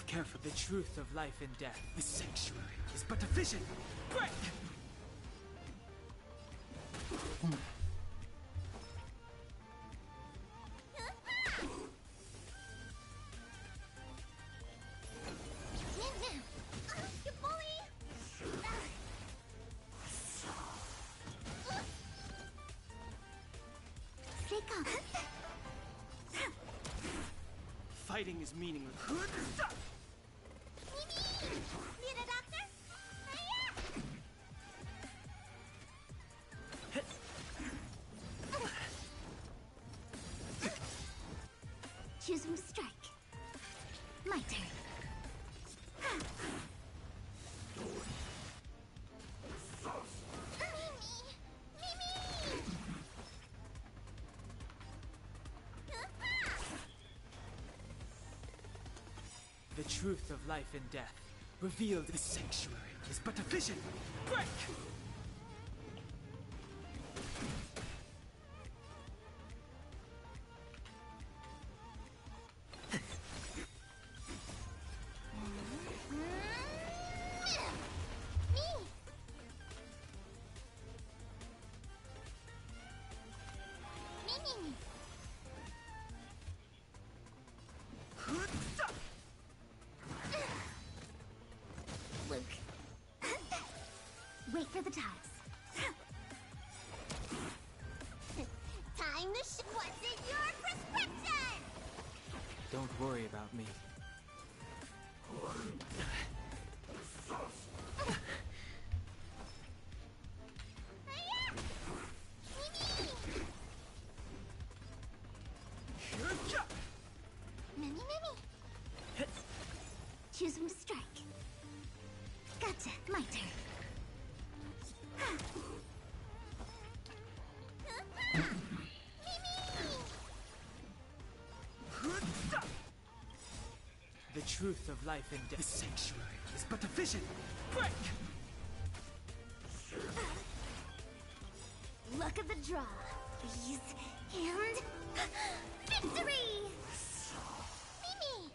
Move careful. The truth of life and death. The sanctuary is but a vision. Break! You bully! Fighting is meaningless. Need a doctor? Choosing strike. My turn. The truth of life and death. Revealed. The sanctuary is but a vision. Break! Luke. Wait for the ties. Time to what's in your prescription? Don't worry about me. Choosing to strike. Gotcha. My turn. The truth of life and death. The sanctuary is but a vision. Break! Luck of the draw. Freeze and victory! Mimi!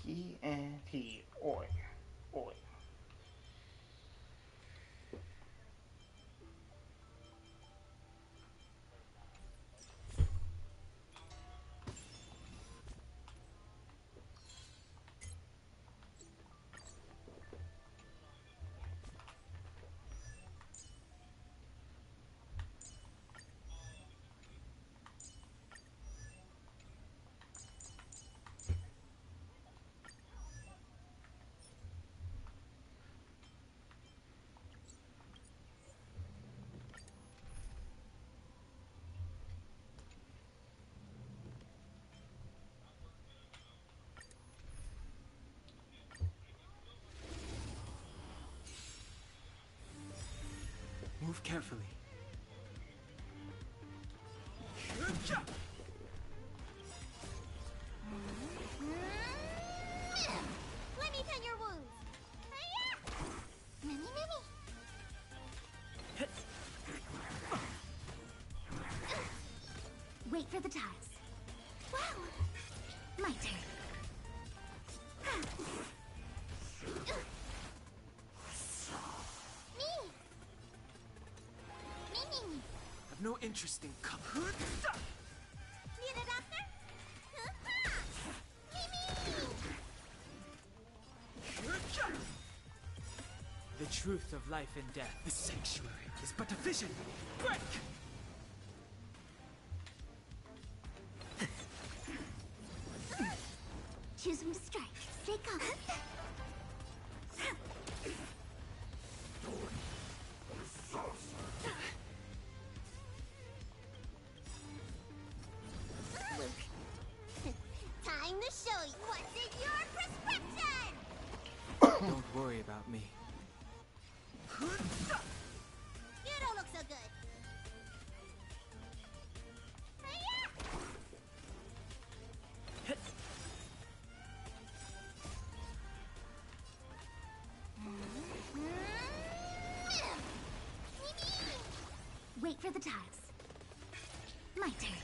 TNT. Oi. Oi. Move carefully. Let me tend your wounds. Mimi, Mimi. Wait for the ties. Wow. My turn. I've no interest in cup. Need a doctor? The truth of life and death. The sanctuary is but a vision. Break! Choosing to strike. Stay calm. worry about me. You don't look so good. Wait for the tiles. My turn.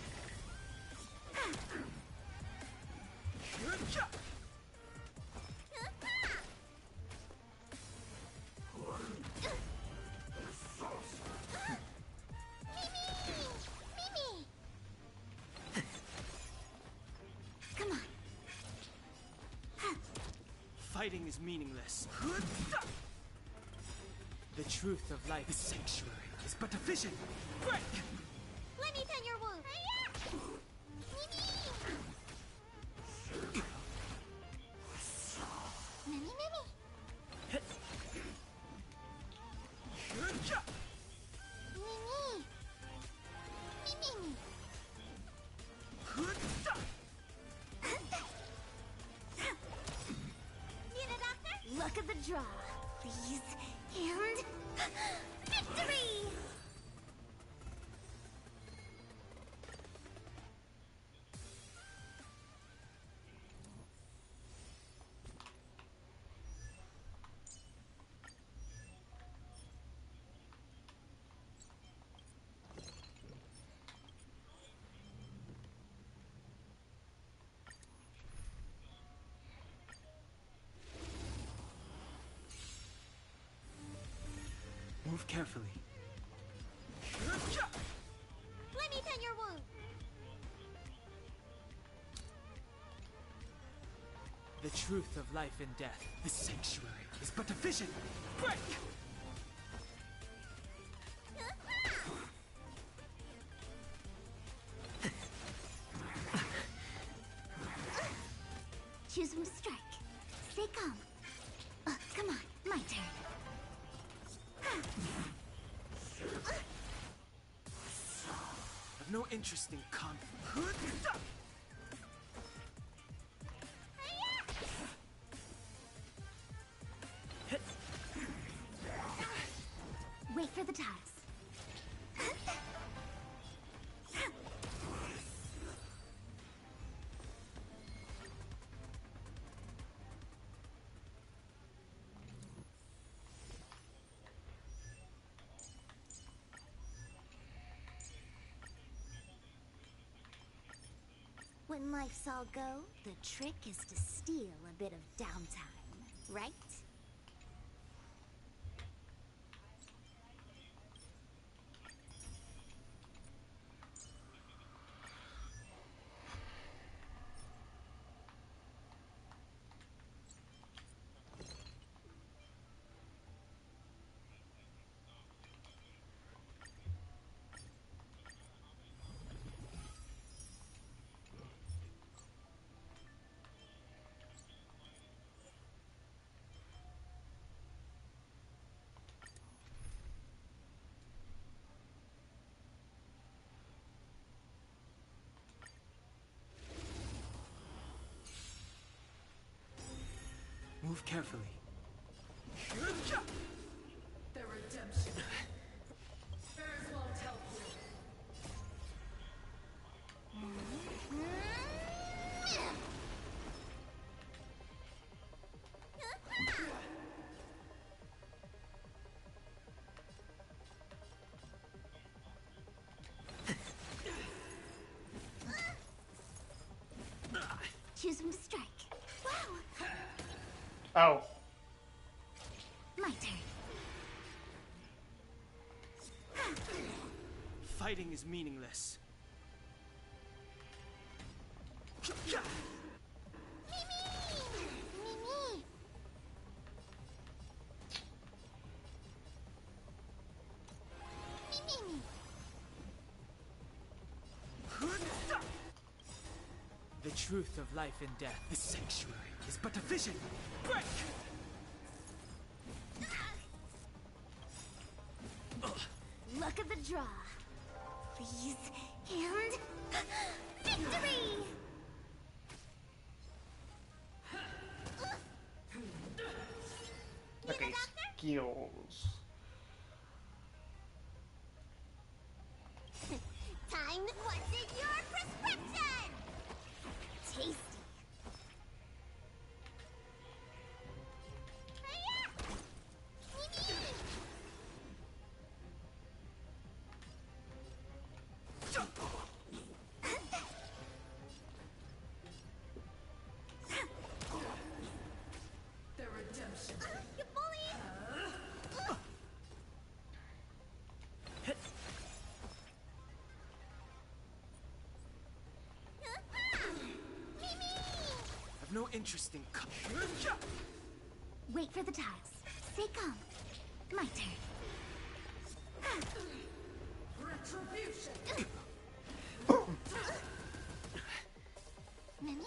Come on. Fighting is meaningless. The truth of life is sanctuary, is but a vision. Break! Let me tend your wound. Mimi, Mimi. Mimi. Need a doctor? Look at the draw, please. And victory! Move carefully. Let me tend your wound. The truth of life and death, the sanctuary, is but a vision. Break! Choose when to strike. Stay calm. Come on, my turn. I've no interest in conflict. Wait for the tiles. When life's all go, the trick is to steal a bit of downtime, right? Move carefully. The redemption. Bears won't help you. Choose when to strike. Wow! Oh. My turn. Fighting is meaningless. Mimi! Mimi! The truth of life and death, the sanctuary, is but a vision. Break! Look at the draw. Please. And victory! Okay, skills. Time. What's in your prescription? Tasty. Their redemption. You bully! I've no interest in. Wait for the tiles. Stay calm. My turn. Retribution. Mimi, Mimi.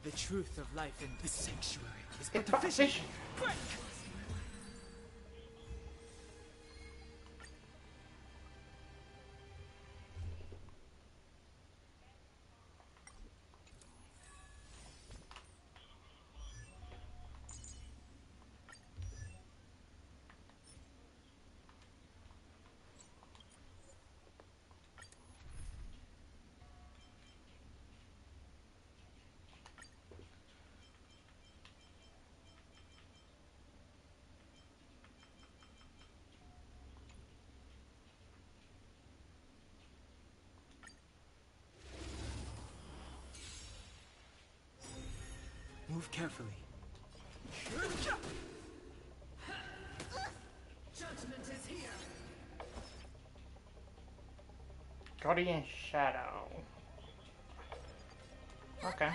The truth of life in this sanctuary is but It's a but a vision. vision. Break! Move carefully. Judgment is here. Guardian Shadow. Okay.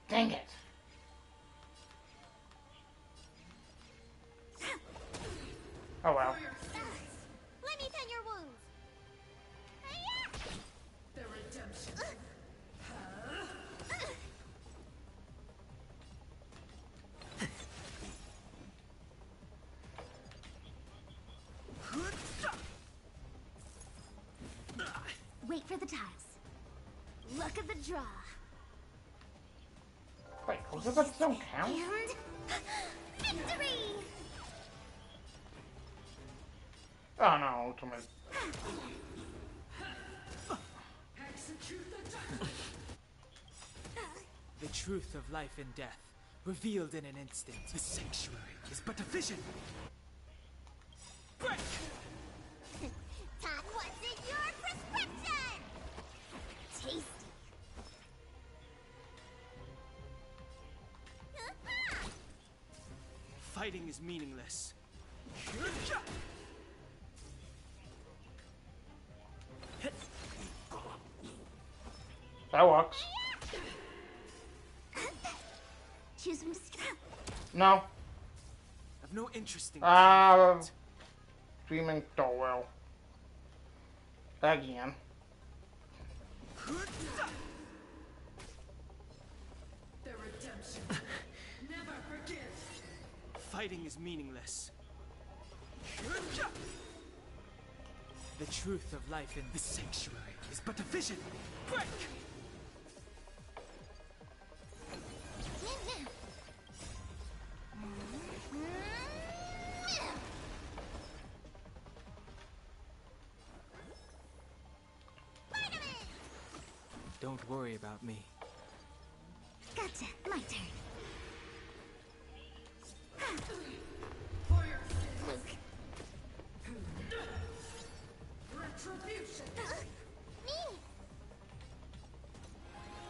Dang it. Oh well. Let me tend your wounds. Their redemption. Wait for the tiles. Look at the draw. Wait, those don't count? And victory! Oh no, ultimate. Execute the judgment. The truth of life and death, revealed in an instant. The sanctuary is but a vision. Break! Todd, what's in your prescription? Tasty. Fighting is meaningless. That works. Choose from strap. No. I've no interest in. Dreaming Dowell. Again. Their redemption. Never forgive. Fighting is meaningless. The truth of life in this sanctuary is but a vision. Break! Don't worry about me. Gotcha. My turn. For your sins. Luke. Retribution. Me.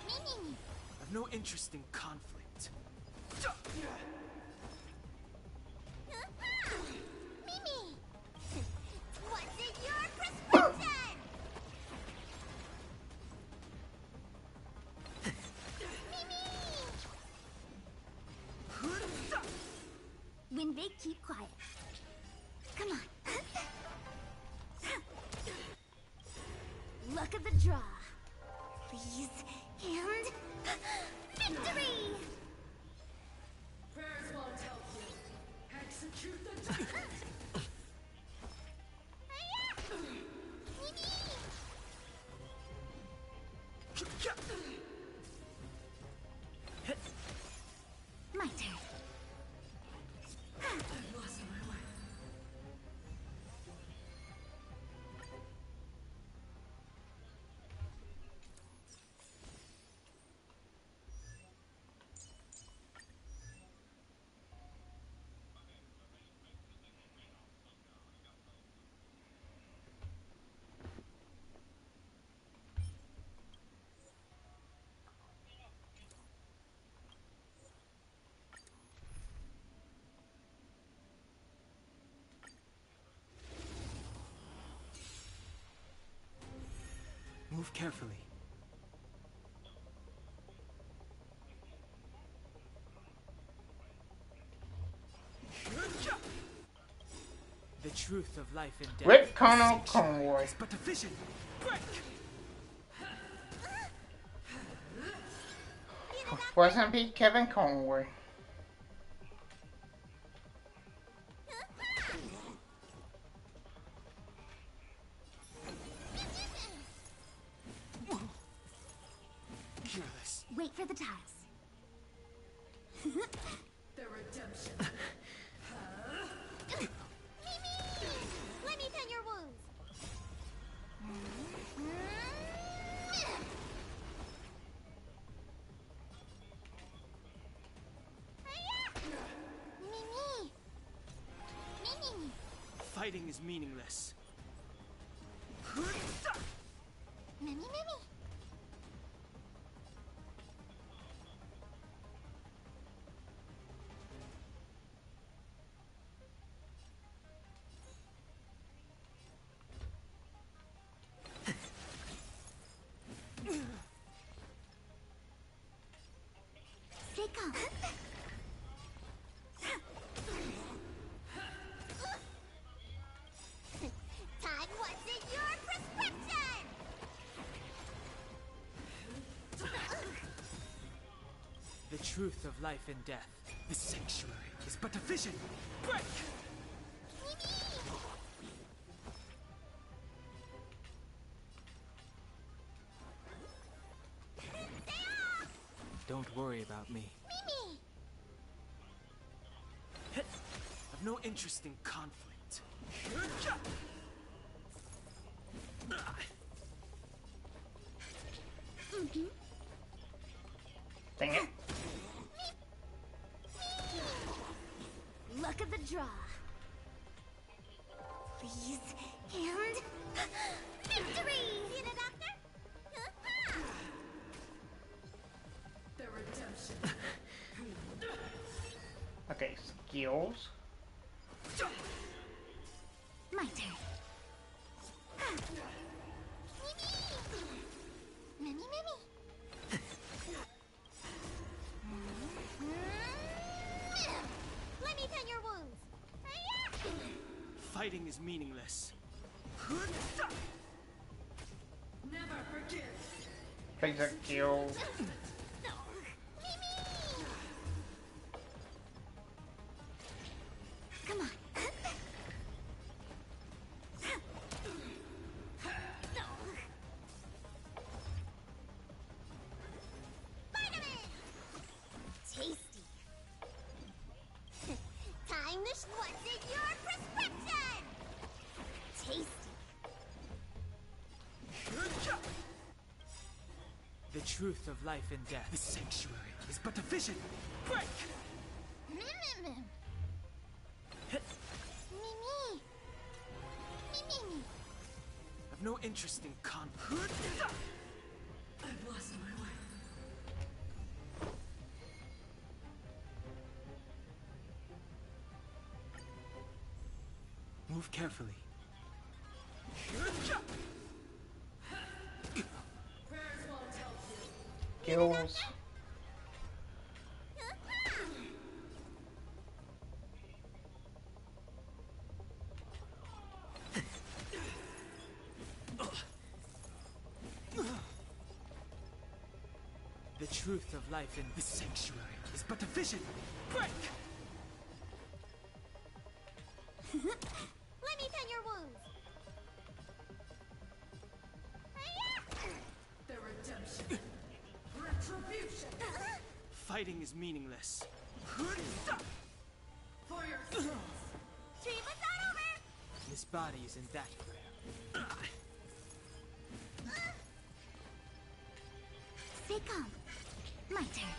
Me. I've no interest in conflict. Mimi! What's in your prescription? Mimi! Win big, keep quiet. Come on. Look at the draw. Please, and victory! Prayers won't help you. Execute the judgment. My turn. I've lost my way. Move carefully. The truth of life and death. Rip Colonel is Convoy. It's but a vision. Break! Wasn't beat Kevin Conway. Careless. Wait for the tiles. The redemption. Let me tend your wounds. Mimi. Mimi. Fighting is meaningless. Mimi, Mimi. Stay calm. Time wasn't your prescription! The truth of life and death. The sanctuary is but a vision. Break! Don't worry about me. Mimi! I've no interest in conflict. Dang it. Look at the draw. Please, and victory! See the doctor? The redemption. Okay, skills. My turn. Mimi, Mimi. Let me tend your wounds. Fighting is meaningless. Never forgive. Basic skills. Come on. Vitamin! Tasty. Time this what's in your prescription. Tasty. The truth of life and death. The sanctuary is but a vision. Break! Mimi. Mimi. I've no interest in conflict. I've lost my way. Move carefully. Prayers won't help you. Skills. The truth of life in this sanctuary is but a vision. Break! Let me tend your wounds. The redemption. Retribution. Fighting is meaningless. For your sins. Treatment's not over. This body isn't that frail. Stay calm. My turn.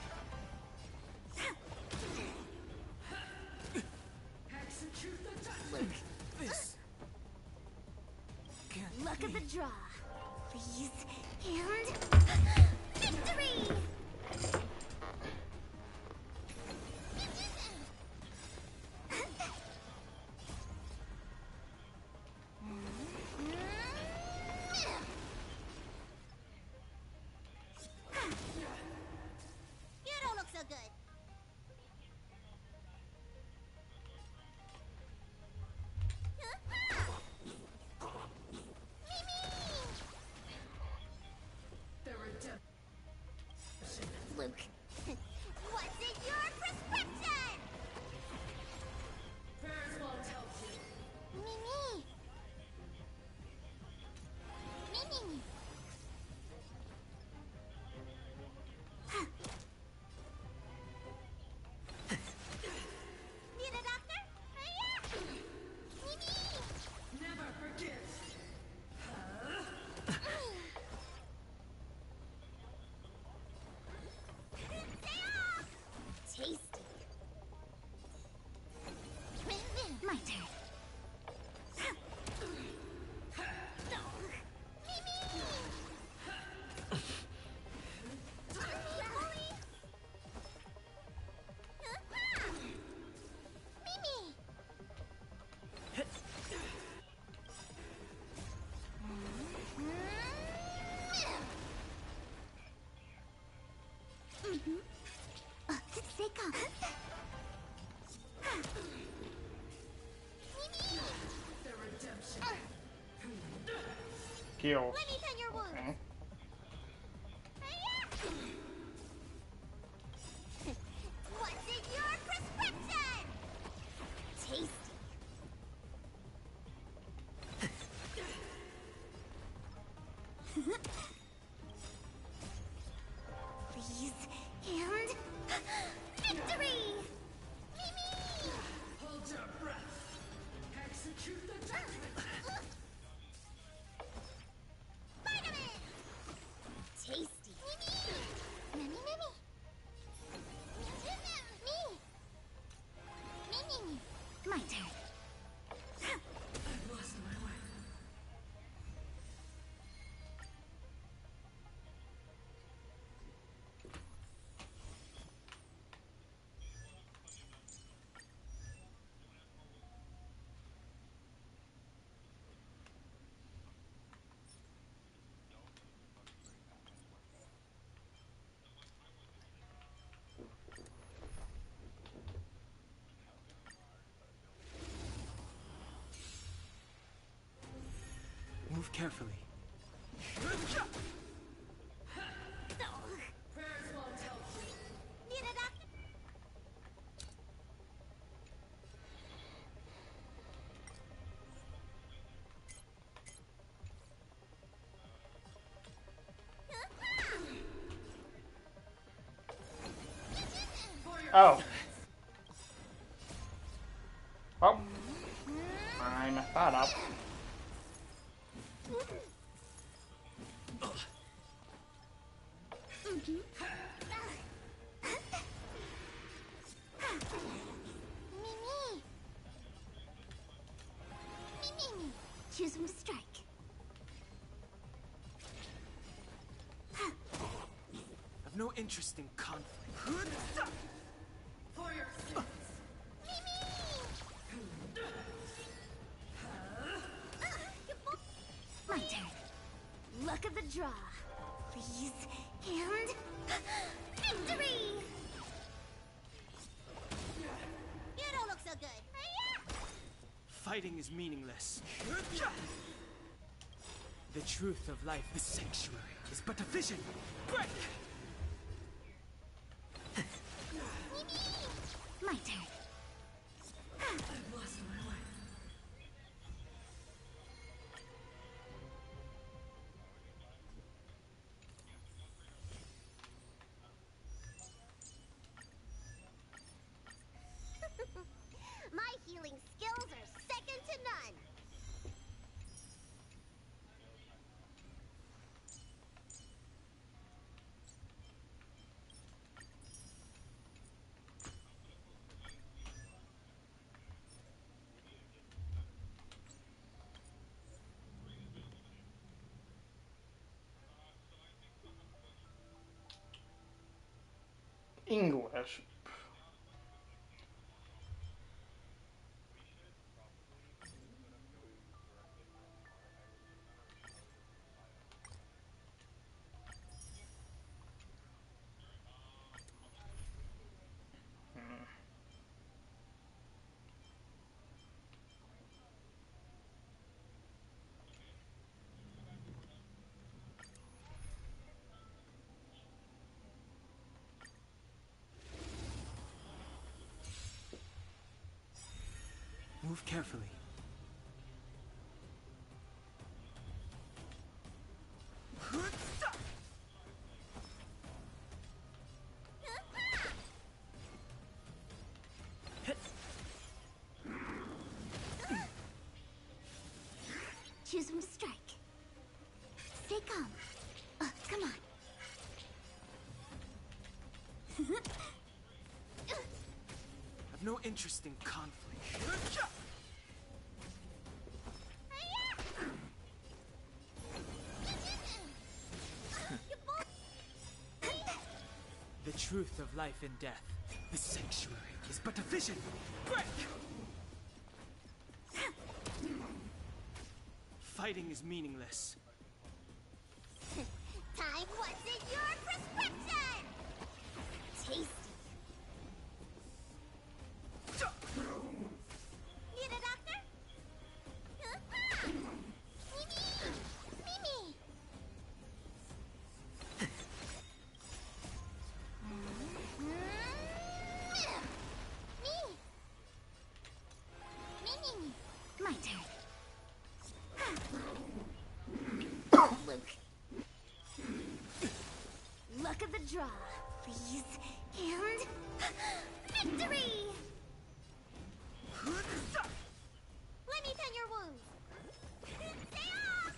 Execute the judgment. Look, this. Look at the draw. Please. And... victory! You don't look so good. The redemption. Luke, what's in your prescription? Bearswell tells you. Mimi. Mimi. Need a doctor? Mimi. Never forgive. Tasty. My turn. Stay calm. The redemption. Skills. Let me tend your wounds. Okay. What's in your prescription? Tasty. Please. And... victory! Mimi! Hold your breath. Execute the judgment. Vitamin! Tasty. Mimi! Mimi, Mimi! Me! Mimi! My turn. I've lost my way. Move carefully. Bearswell tells you. Need a doctor? Oh. Oh. I messed that up. Mimi! Mimi! Choose from strike. I've no interest in conflict. For your sins. My turn. Look at the draw. Please. And... victory! You don't look so good. Fighting is meaningless. The truth of life, this sanctuary, is but a vision. Break! English. Move carefully. Choose when to strike. Stay calm. Come on. I've no interest in conflict. The truth of life and death. The sanctuary is but a vision. Break! Fighting is meaningless. Time wasn't your prescription! Tasty. Need a doctor? Mimi! Mimi! My turn. Luke. Luck of the draw, please. And... victory! Let me tend your wounds. Stay off!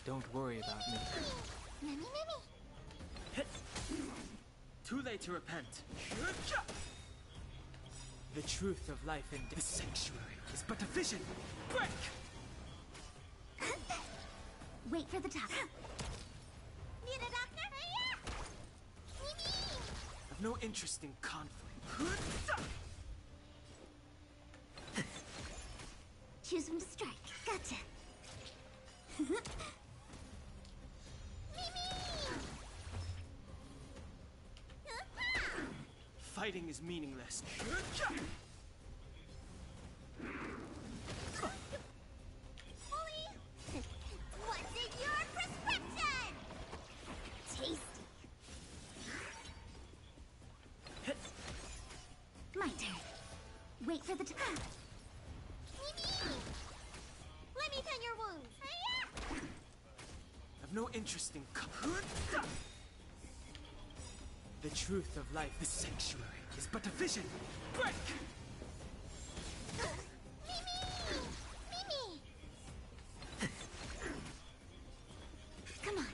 Don't worry about me. Mimi! Too late to repent. The truth of life and death. The sanctuary is but a vision. Break! Wait for the top. Need a doctor? Mimi! I've no interest in conflict. Choose when to strike. Gotcha. Mimi! Fighting is meaningless. What's in your prescription? Tasty. My turn. Wait for the time. Let me tend your wounds. I've no interest in the truth of life. The sanctuary is but a vision. Break! Mimi! Come on.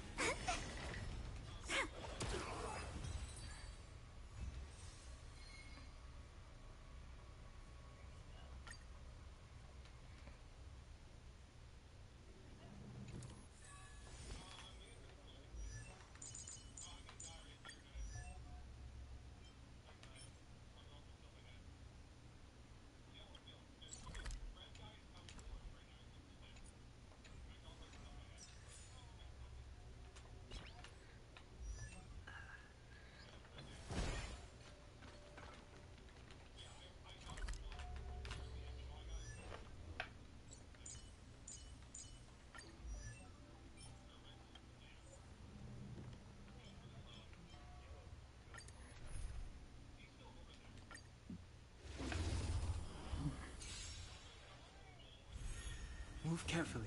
Move carefully.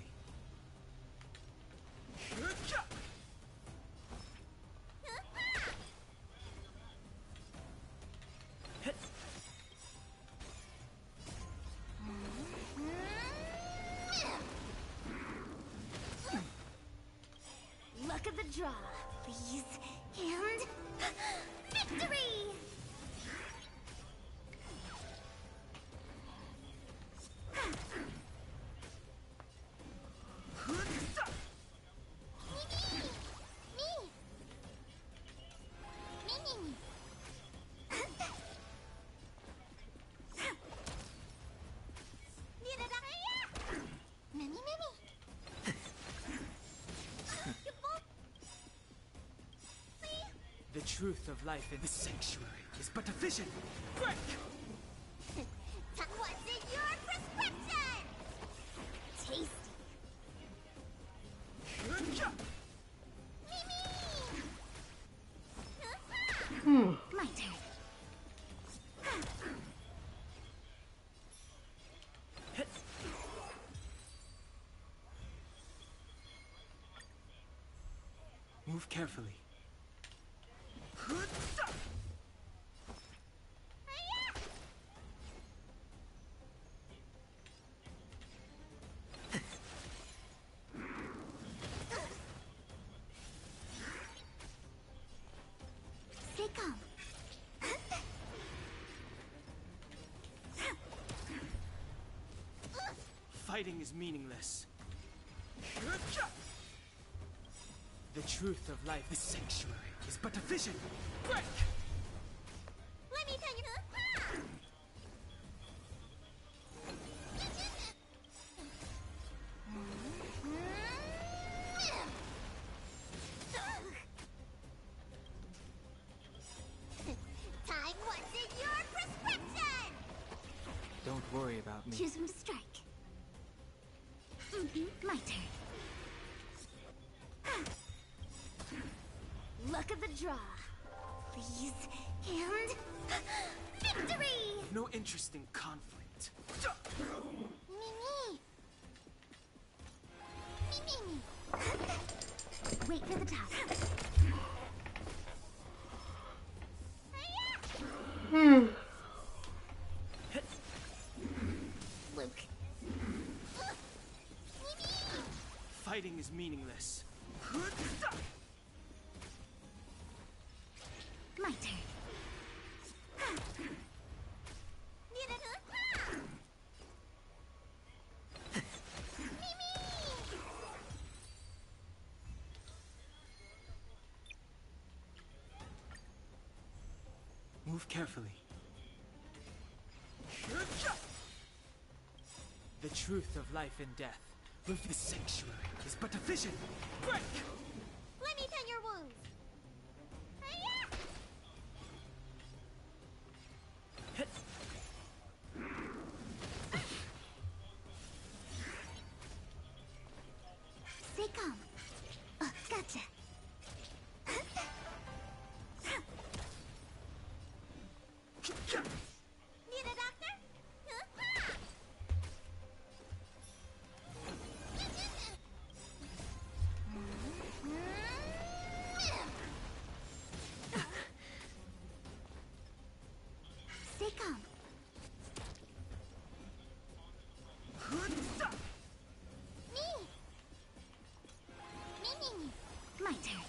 Luck of the draw, please. And... victory! truth of life in the sanctuary is but a vision. Break! What's in your prescription? Tasty. Mimi! My turn. Move carefully. Stay calm. Fighting is meaningless. The truth of life, the sanctuary, is but a vision. Break! Let me tell you. Time, what's in your prescription? Don't worry about me. Choose from strike. My turn. Luck of the draw. Please. And victory! No interest in conflict. Mimi. Mimi. Wait for the top. Luke. Mimi. Fighting is meaningless. My turn. Move carefully. The truth of life and death, with the sanctuary, is but a vision. Break! Let me tend your wounds. Stay calm. Gotcha. Need a doctor? Stay calm. Me. My turn.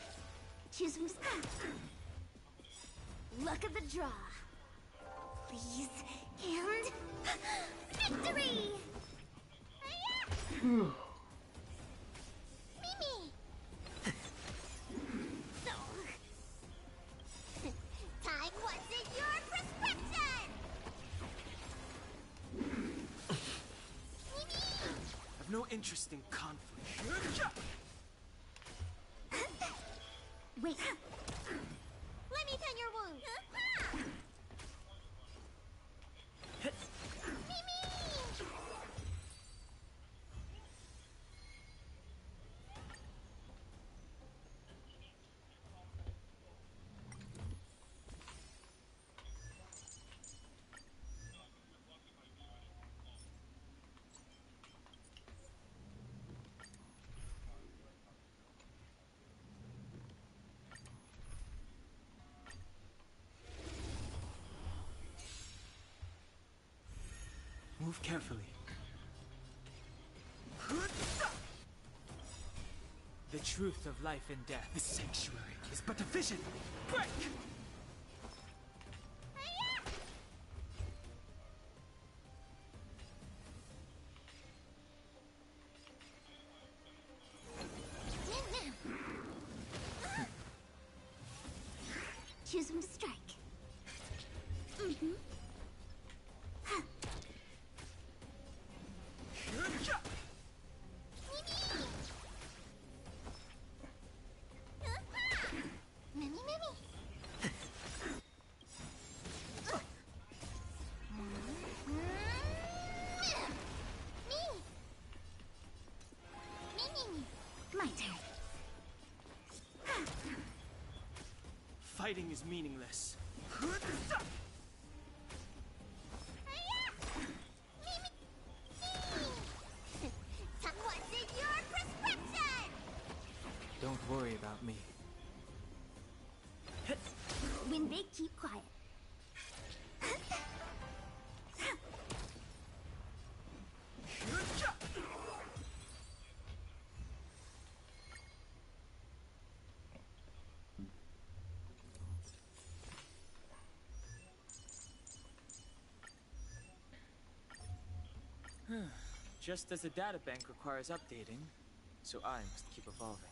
Choose from luck of the draw. Please. And victory! Mimi! Time, what's in your prescription? Mimi! I've no interest in conflict. Wait. Let me tend your wounds. Move carefully. The truth of life and death, the sanctuary, is but a vision. Break! Choose from strike. Mimi. My turn. Fighting is meaningless. What's in your prescription? Don't worry about me. When they keep quiet. Just as the data bank requires updating, so I must keep evolving.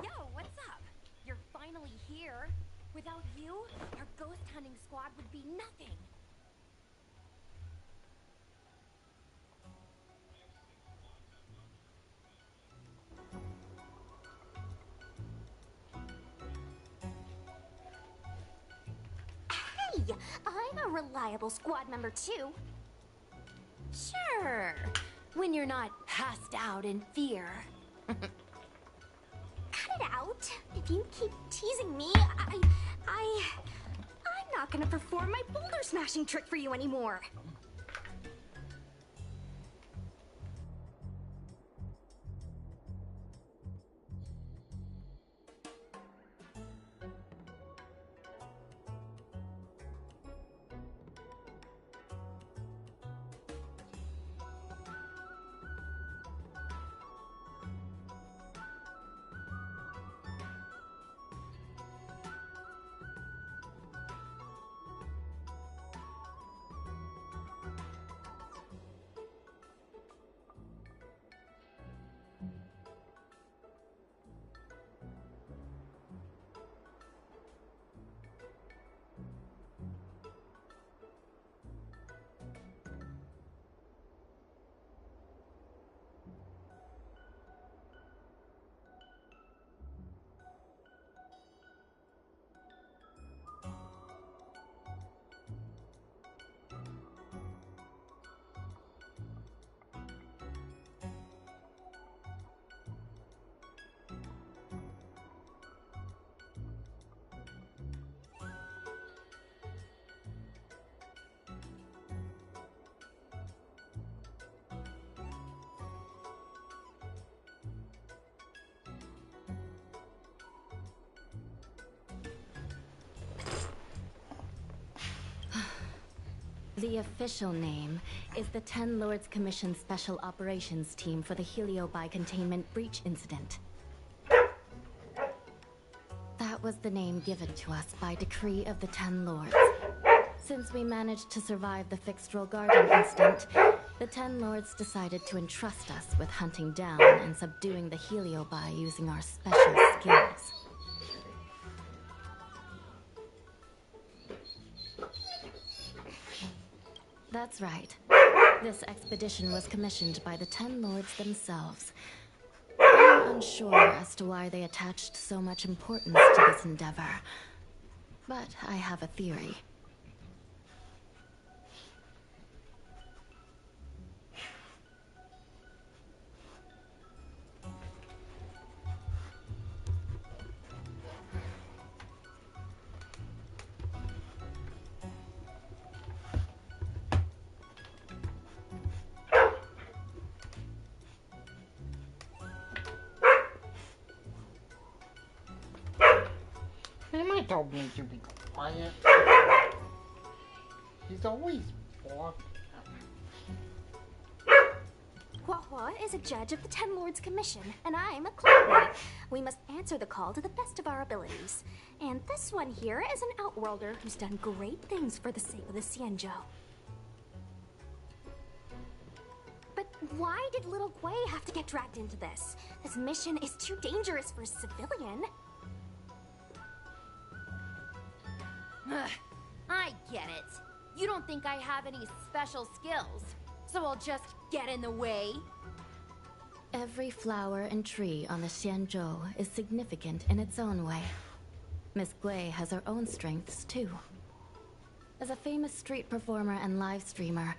Yo, what's up? You're finally here. Without you, our ghost hunting squad would be nothing. Hey, I'm a reliable squad member too. Sure, when you're not passed out in fear. Cut it out. If you keep teasing me, I'm not gonna perform my boulder smashing trick for you anymore. The official name is the Ten Lords Commission Special Operations Team for the Heliobi Containment Breach Incident. That was the name given to us by decree of the Ten Lords. Since we managed to survive the Fixed-Roll Garden incident, the Ten Lords decided to entrust us with hunting down and subduing the Heliobi using our special skills. That's right. This expedition was commissioned by the Ten Lords themselves. I'm unsure as to why they attached so much importance to this endeavor, but I have a theory. He might told me to be quiet. He's always walking. Hua is a judge of the Ten Lords Commission, and I'm a cleric. We must answer the call to the best of our abilities. And this one here is an outworlder who's done great things for the sake of the Xianzhou. But why did little Gui have to get dragged into this? This mission is too dangerous for a civilian. Ugh, I get it. You don't think I have any special skills, so I'll just get in the way? Every flower and tree on the Xianzhou is significant in its own way. Miss Gui has her own strengths, too. As a famous street performer and live streamer,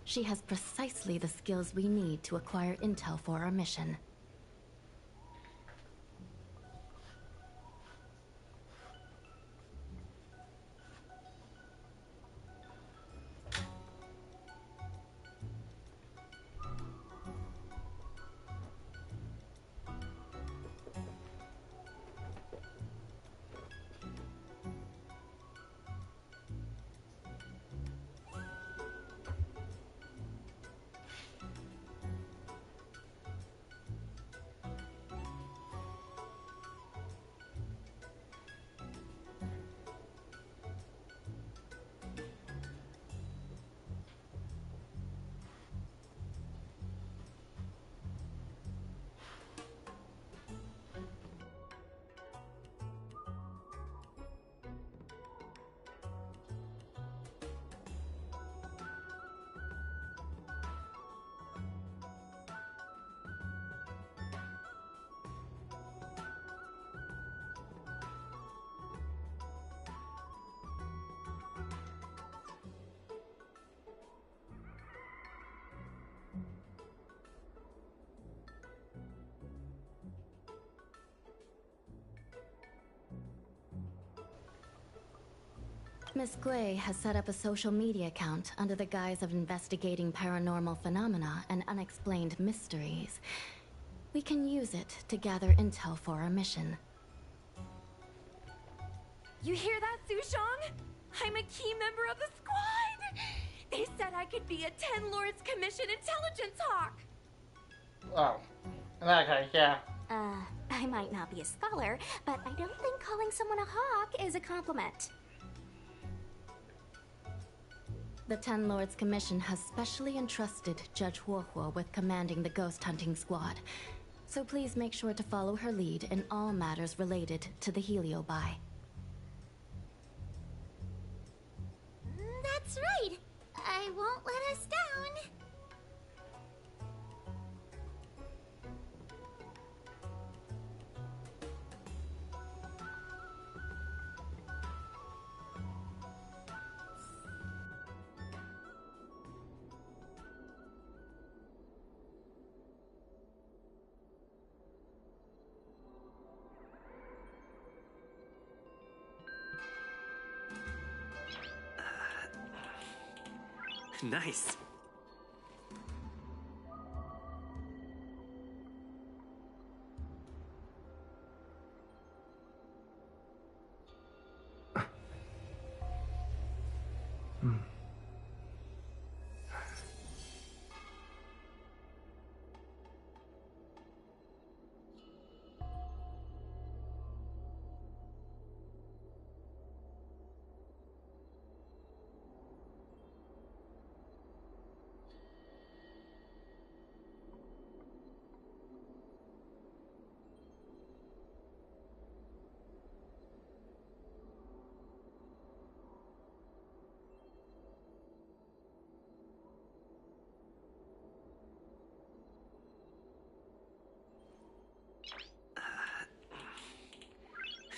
she has precisely the skills we need to acquire intel for our mission. Miss Gui has set up a social media account under the guise of investigating paranormal phenomena and unexplained mysteries. We can use it to gather intel for our mission. You hear that, Sushong? I'm a key member of the squad! They said I could be a Ten Lords Commission intelligence hawk! Oh, in that case, yeah. I might not be a scholar, but I don't think calling someone a hawk is a compliment. The Ten Lords Commission has specially entrusted Judge Huohuo with commanding the ghost hunting squad. So please make sure to follow her lead in all matters related to the Heliobi. That's right. I won't let us down. Nice.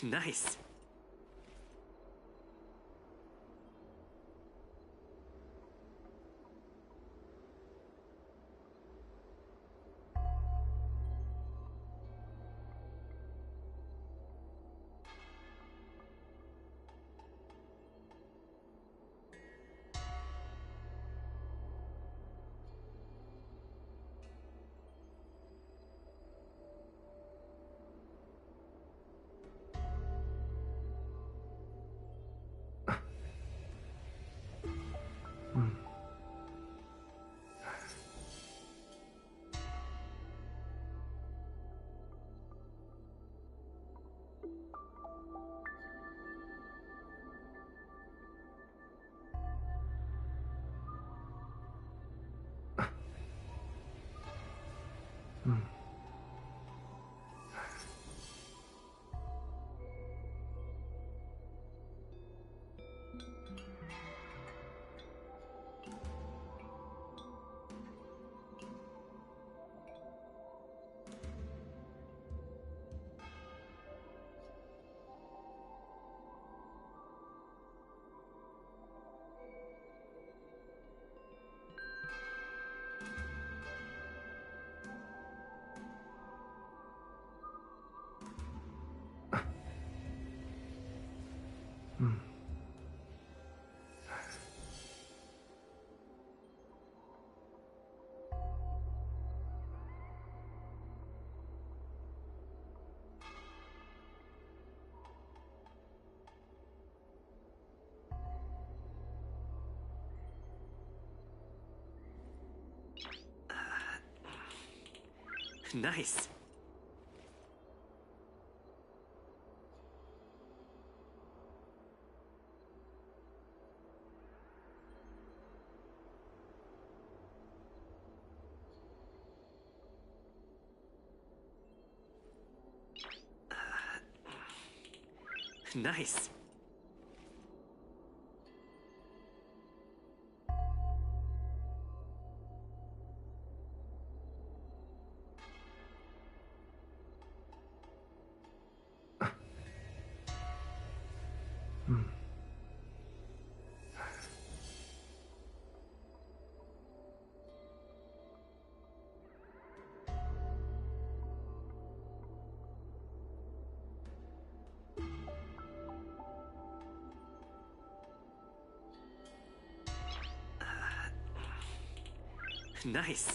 Nice. Nice. Nice. Nice.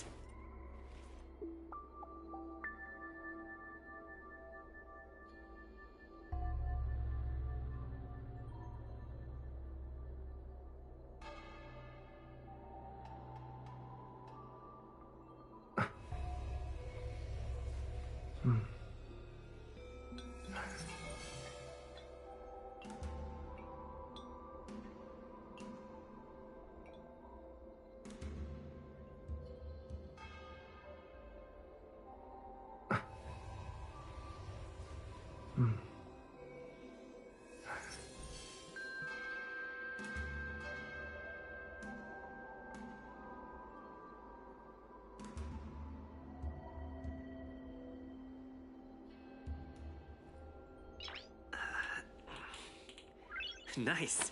Nice.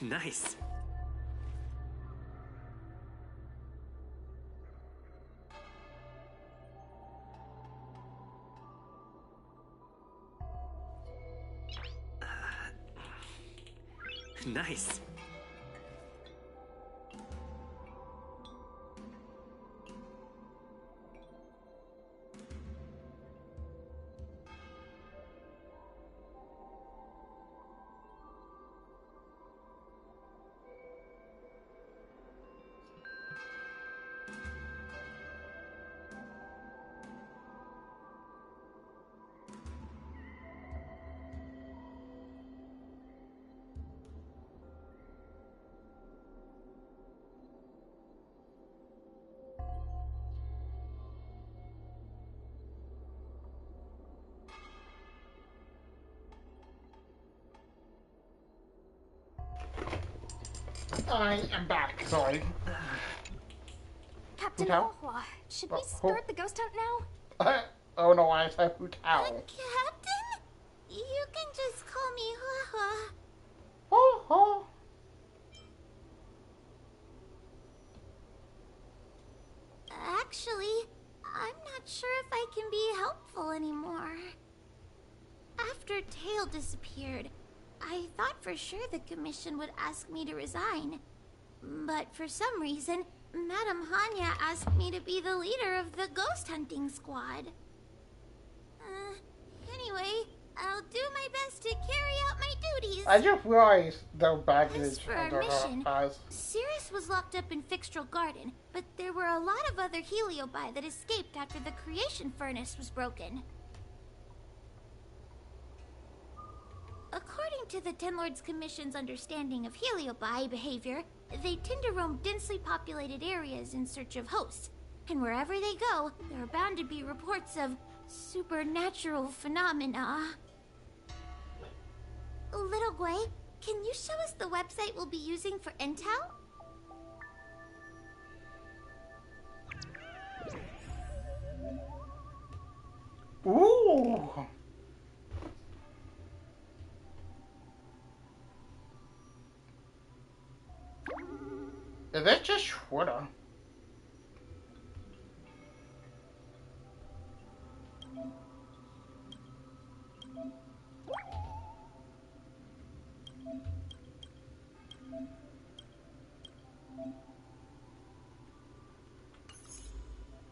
Nice. Nice. I am back, sorry. Captain Hotel? Hua, should we start the ghost hunt now? Oh no, I said hotel. Captain? You can just call me Hua. Oh, oh. Actually, I'm not sure if I can be helpful anymore. After Tail disappeared, I thought for sure the commission would ask me to resign. But for some reason, Madame Hanya asked me to be the leader of the ghost hunting squad. Anyway, I'll do my best to carry out my duties. I just realized the As baggage for our under mission, her eyes. Cirrus was locked up in Fixtral Garden, but there were a lot of other Heliobi that escaped after the creation furnace was broken. According to the Ten Lords Commission's understanding of Heliobi behavior, they tend to roam densely populated areas in search of hosts. And wherever they go, there are bound to be reports of supernatural phenomena. Little Gwei, can you show us the website we'll be using for intel? Ooh. Is it just Twitter?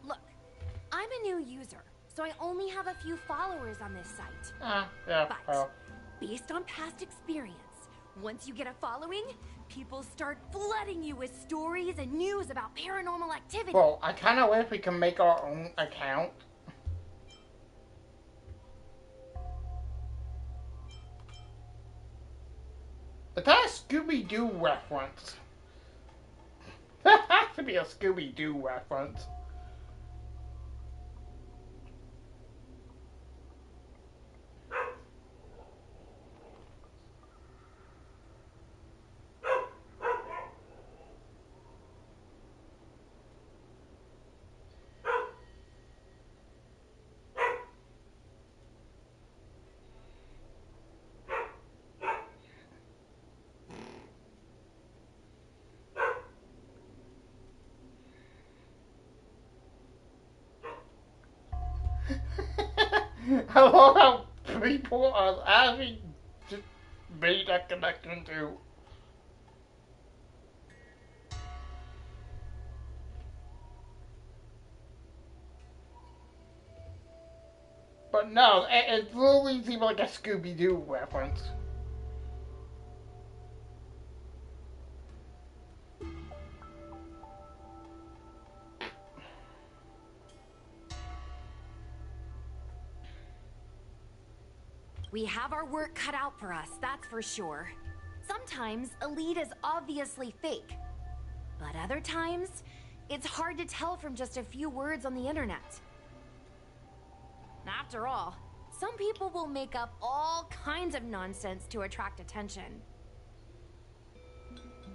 Look, I'm a new user, so I only have a few followers on this site. Yeah, But well. based on past experience, once you get a following, people start flooding you with stories and news about paranormal activity. Well, I kind of wish we can make our own account. Is that a Scooby-Doo reference? That has to be a Scooby-Doo reference. I love how people are actually just made that connection too. But no, it literally seemed like a Scooby-Doo reference. We have our work cut out for us, that's for sure. Sometimes a lead is obviously fake. But other times, it's hard to tell from just a few words on the internet. After all, some people will make up all kinds of nonsense to attract attention.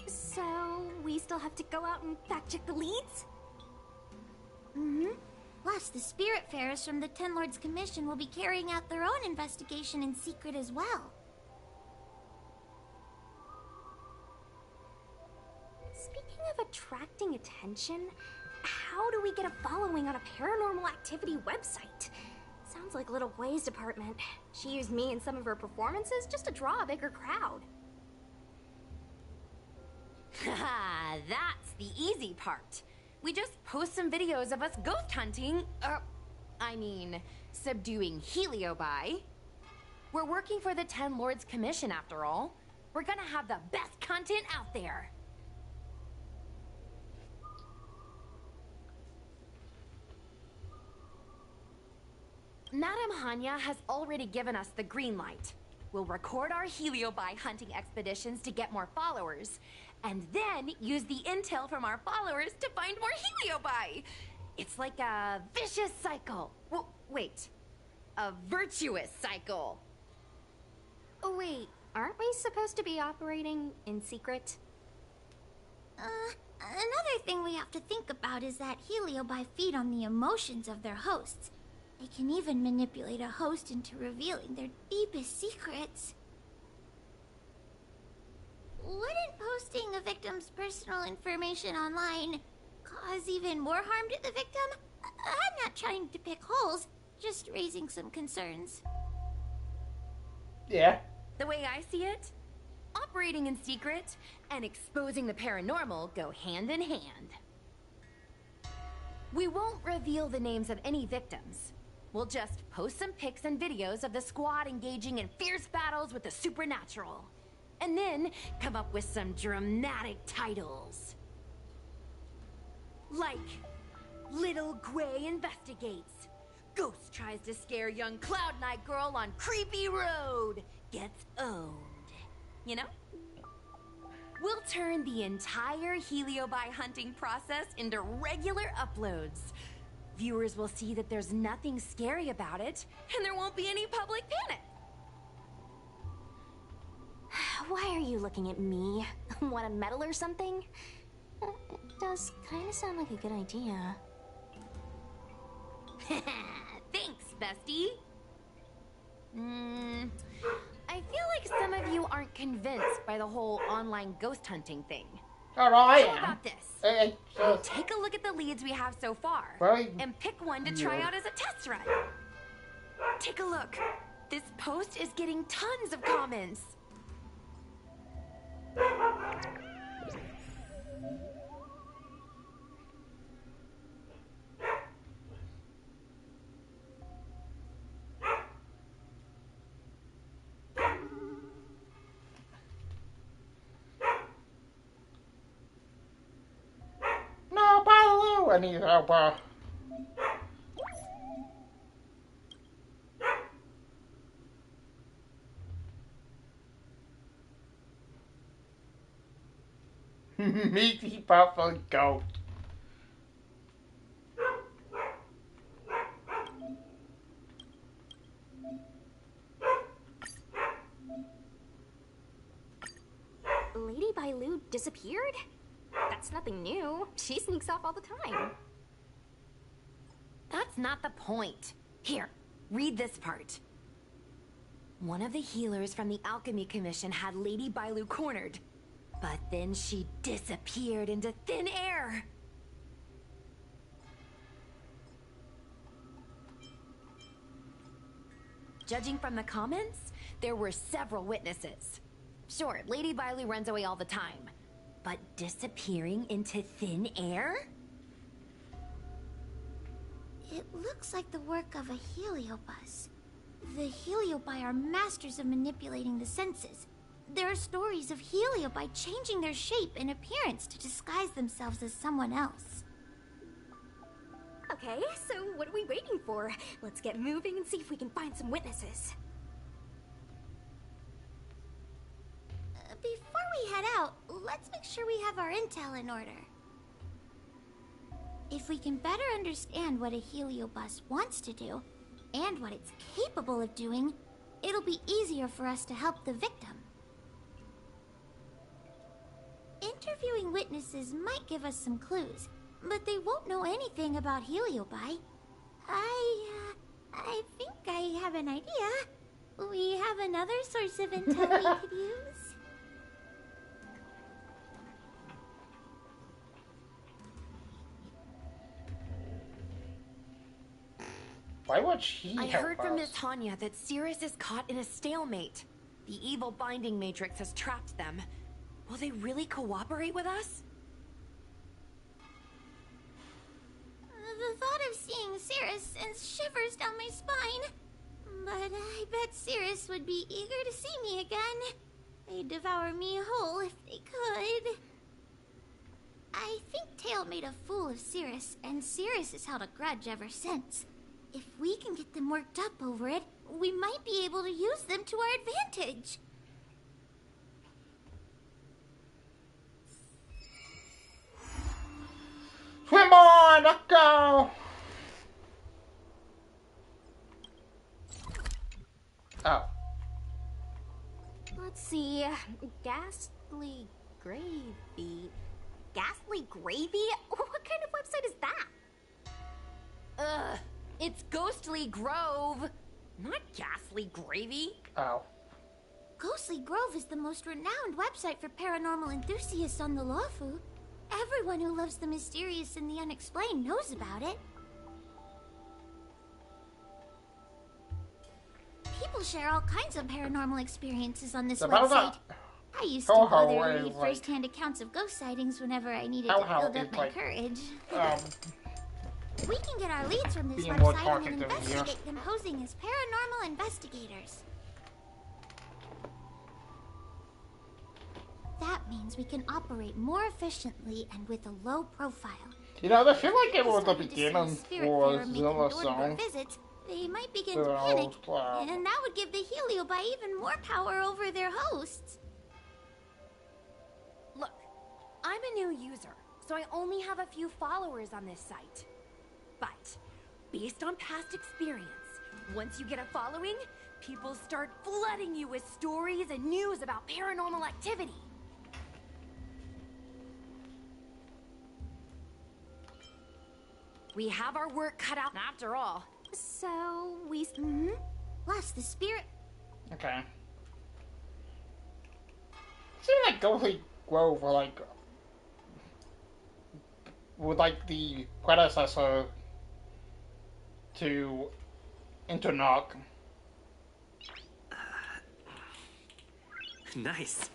So, we still have to go out and fact-check the leads? Mm-hmm. Plus, the Spiritfarers from the Ten Lords Commission will be carrying out their own investigation in secret as well. Speaking of attracting attention, how do we get a following on a paranormal activity website? Sounds like Little Gwei's department. She used me in some of her performances just to draw a bigger crowd. Haha, that's the easy part. We just post some videos of us ghost hunting, subduing Heliobi. We're working for the Ten Lords Commission after all. We're gonna have the best content out there. Madame Hanya has already given us the green light. We'll record our Heliobi hunting expeditions to get more followers, and then use the intel from our followers to find more Heliobi. It's like a vicious cycle. Wait, a virtuous cycle. Oh wait, aren't we supposed to be operating in secret? Another thing we have to think about is that Heliobi feed on the emotions of their hosts. They can even manipulate a host into revealing their deepest secrets. Wouldn't posting a victim's personal information online cause even more harm to the victim? I'm not trying to pick holes, just raising some concerns. Yeah. The way I see it, operating in secret and exposing the paranormal go hand in hand. We won't reveal the names of any victims. We'll just post some pics and videos of the squad engaging in fierce battles with the supernatural. And then come up with some dramatic titles. Like, Little Gray Investigates. Ghost tries to scare young Cloud Knight girl on creepy road. Gets owned. You know? We'll turn the entire Heliobi hunting process into regular uploads. Viewers will see that there's nothing scary about it, and there won't be any public panic. Why are you looking at me? Want a medal or something? It does kind of sound like a good idea. Thanks, bestie. I feel like some of you aren't convinced by the whole online ghost hunting thing. Oh, no, I How am. about this? Hey, Take a look at the leads we have so far, Right. and pick one to try out as a test run. Take a look. This post is getting tons of comments. no, Baloo, I need help. Meaty buffalo goat. Lady Bailu disappeared? That's nothing new. She sneaks off all the time. That's not the point. Here, read this part. One of the healers from the Alchemy Commission had Lady Bailu cornered, but then she disappeared into thin air. Judging from the comments, there were several witnesses. Sure, Lady Bailu runs away all the time, but disappearing into thin air? It looks like the work of a heliobus. The heliobi are masters of manipulating the senses. There are stories of heliobi changing their shape and appearance to disguise themselves as someone else. Okay, so what are we waiting for? Let's get moving and see if we can find some witnesses. Before we head out, let's make sure we have our intel in order. If we can better understand what a heliobus wants to do, and what it's capable of doing, it'll be easier for us to help the victim. Interviewing witnesses might give us some clues, but they won't know anything about heliobi. I think I have an idea. We have another source of intel we could use. Why would she I help heard from us? Miss Hanya that Cirrus is caught in a stalemate. The evil binding matrix has trapped them. Will they really cooperate with us? The thought of seeing Cirrus sends shivers down my spine. But I bet Cirrus would be eager to see me again. They'd devour me whole if they could. I think Tail made a fool of Cirrus, and Cirrus has held a grudge ever since. If we can get them worked up over it, we might be able to use them to our advantage. Swim on, let's go! Oh. Let's see. Ghastly gravy. Ghastly Gravy? What kind of website is that? Ugh, it's Ghostly Grove, not Ghastly Gravy. Oh. Ghostly Grove is the most renowned website for paranormal enthusiasts on the Lawfu. Everyone who loves the mysterious and the unexplained knows about it. People share all kinds of paranormal experiences on this website. I used to go there and read first-hand accounts of ghost sightings whenever I needed to build up my courage. We can get our leads from this website and investigate them posing as paranormal investigators. That means we can operate more efficiently and with a low profile. You know, I feel like it was the beginning for Zilla song. They might begin to panic, and that would give the Heliobi even more power over their hosts. Look, I'm a new user, so I only have a few followers on this site. But, based on past experience, once you get a following, people start flooding you with stories and news about paranormal activity. We have our work cut out after all. So, we... Plus, the spirit... Okay. Seems like Ghostly Grove would like the predecessor to Internock. Nice.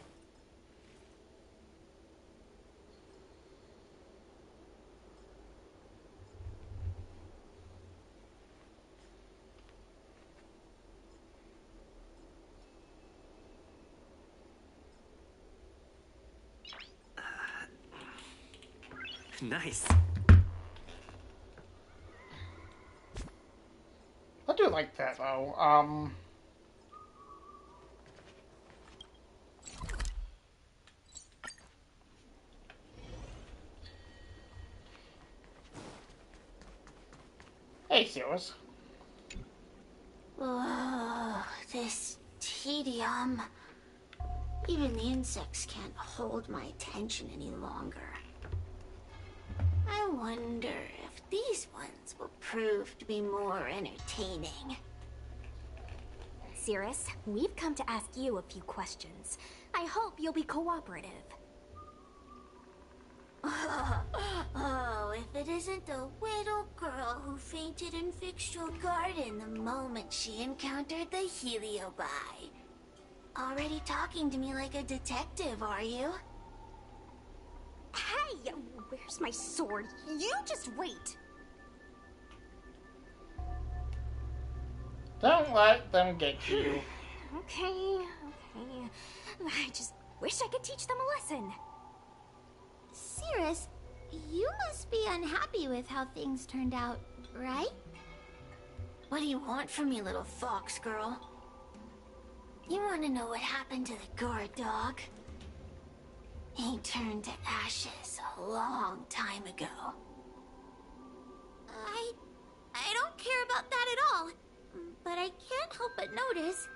Nice. I do like that though. Hey, Sirius. Oh, this tedium. Even the insects can't hold my attention any longer. I wonder if these ones will prove to be more entertaining. Cirrus, we've come to ask you a few questions. I hope you'll be cooperative. Oh, if it isn't the little girl who fainted in Fixtual Garden the moment she encountered the Heliobi. Already talking to me like a detective, are you? Hey, where's my sword? You just wait. Don't let them get you. Okay. I just wish I could teach them a lesson. Cirrus, you must be unhappy with how things turned out, right? What do you want from me, little fox girl? You want to know what happened to the guard dog? He turned to ashes a long time ago. I don't care about that at all. But I can't help but notice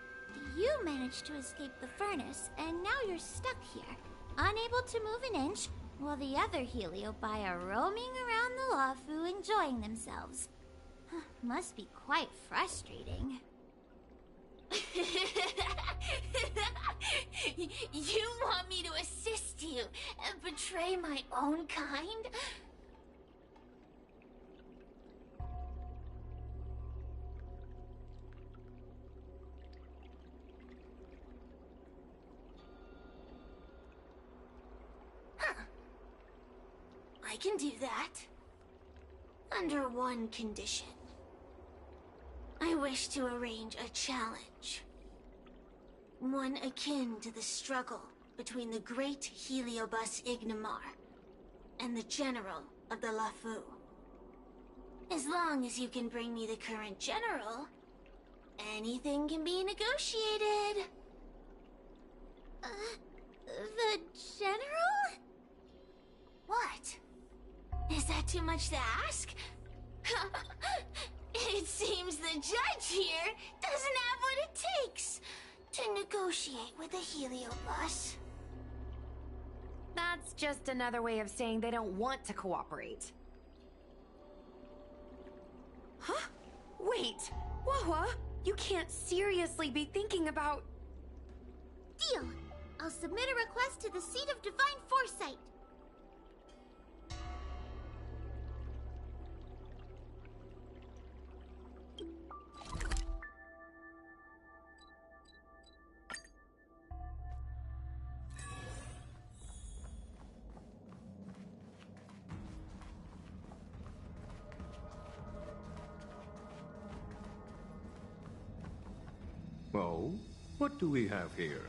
you managed to escape the furnace, and now you're stuck here, unable to move an inch, while the other Heliobi are roaming around the Lawfu enjoying themselves. Must be quite frustrating. You want me to assist you and betray my own kind? I can do that. Under one condition. I wish to arrange a challenge. One akin to the struggle between the great Heliobus Ignamar and the general of the Lawfu. As long as you can bring me the current general, anything can be negotiated. The general? What? Is that too much to ask? It seems the judge here doesn't have what it takes to negotiate with the Heliobus. That's That's just another way of saying they don't want to cooperate. Huh? Wait, Wawa, you can't seriously be thinking about... Deal. I'll submit a request to the Seat of Divine Foresight. Oh, what do we have here?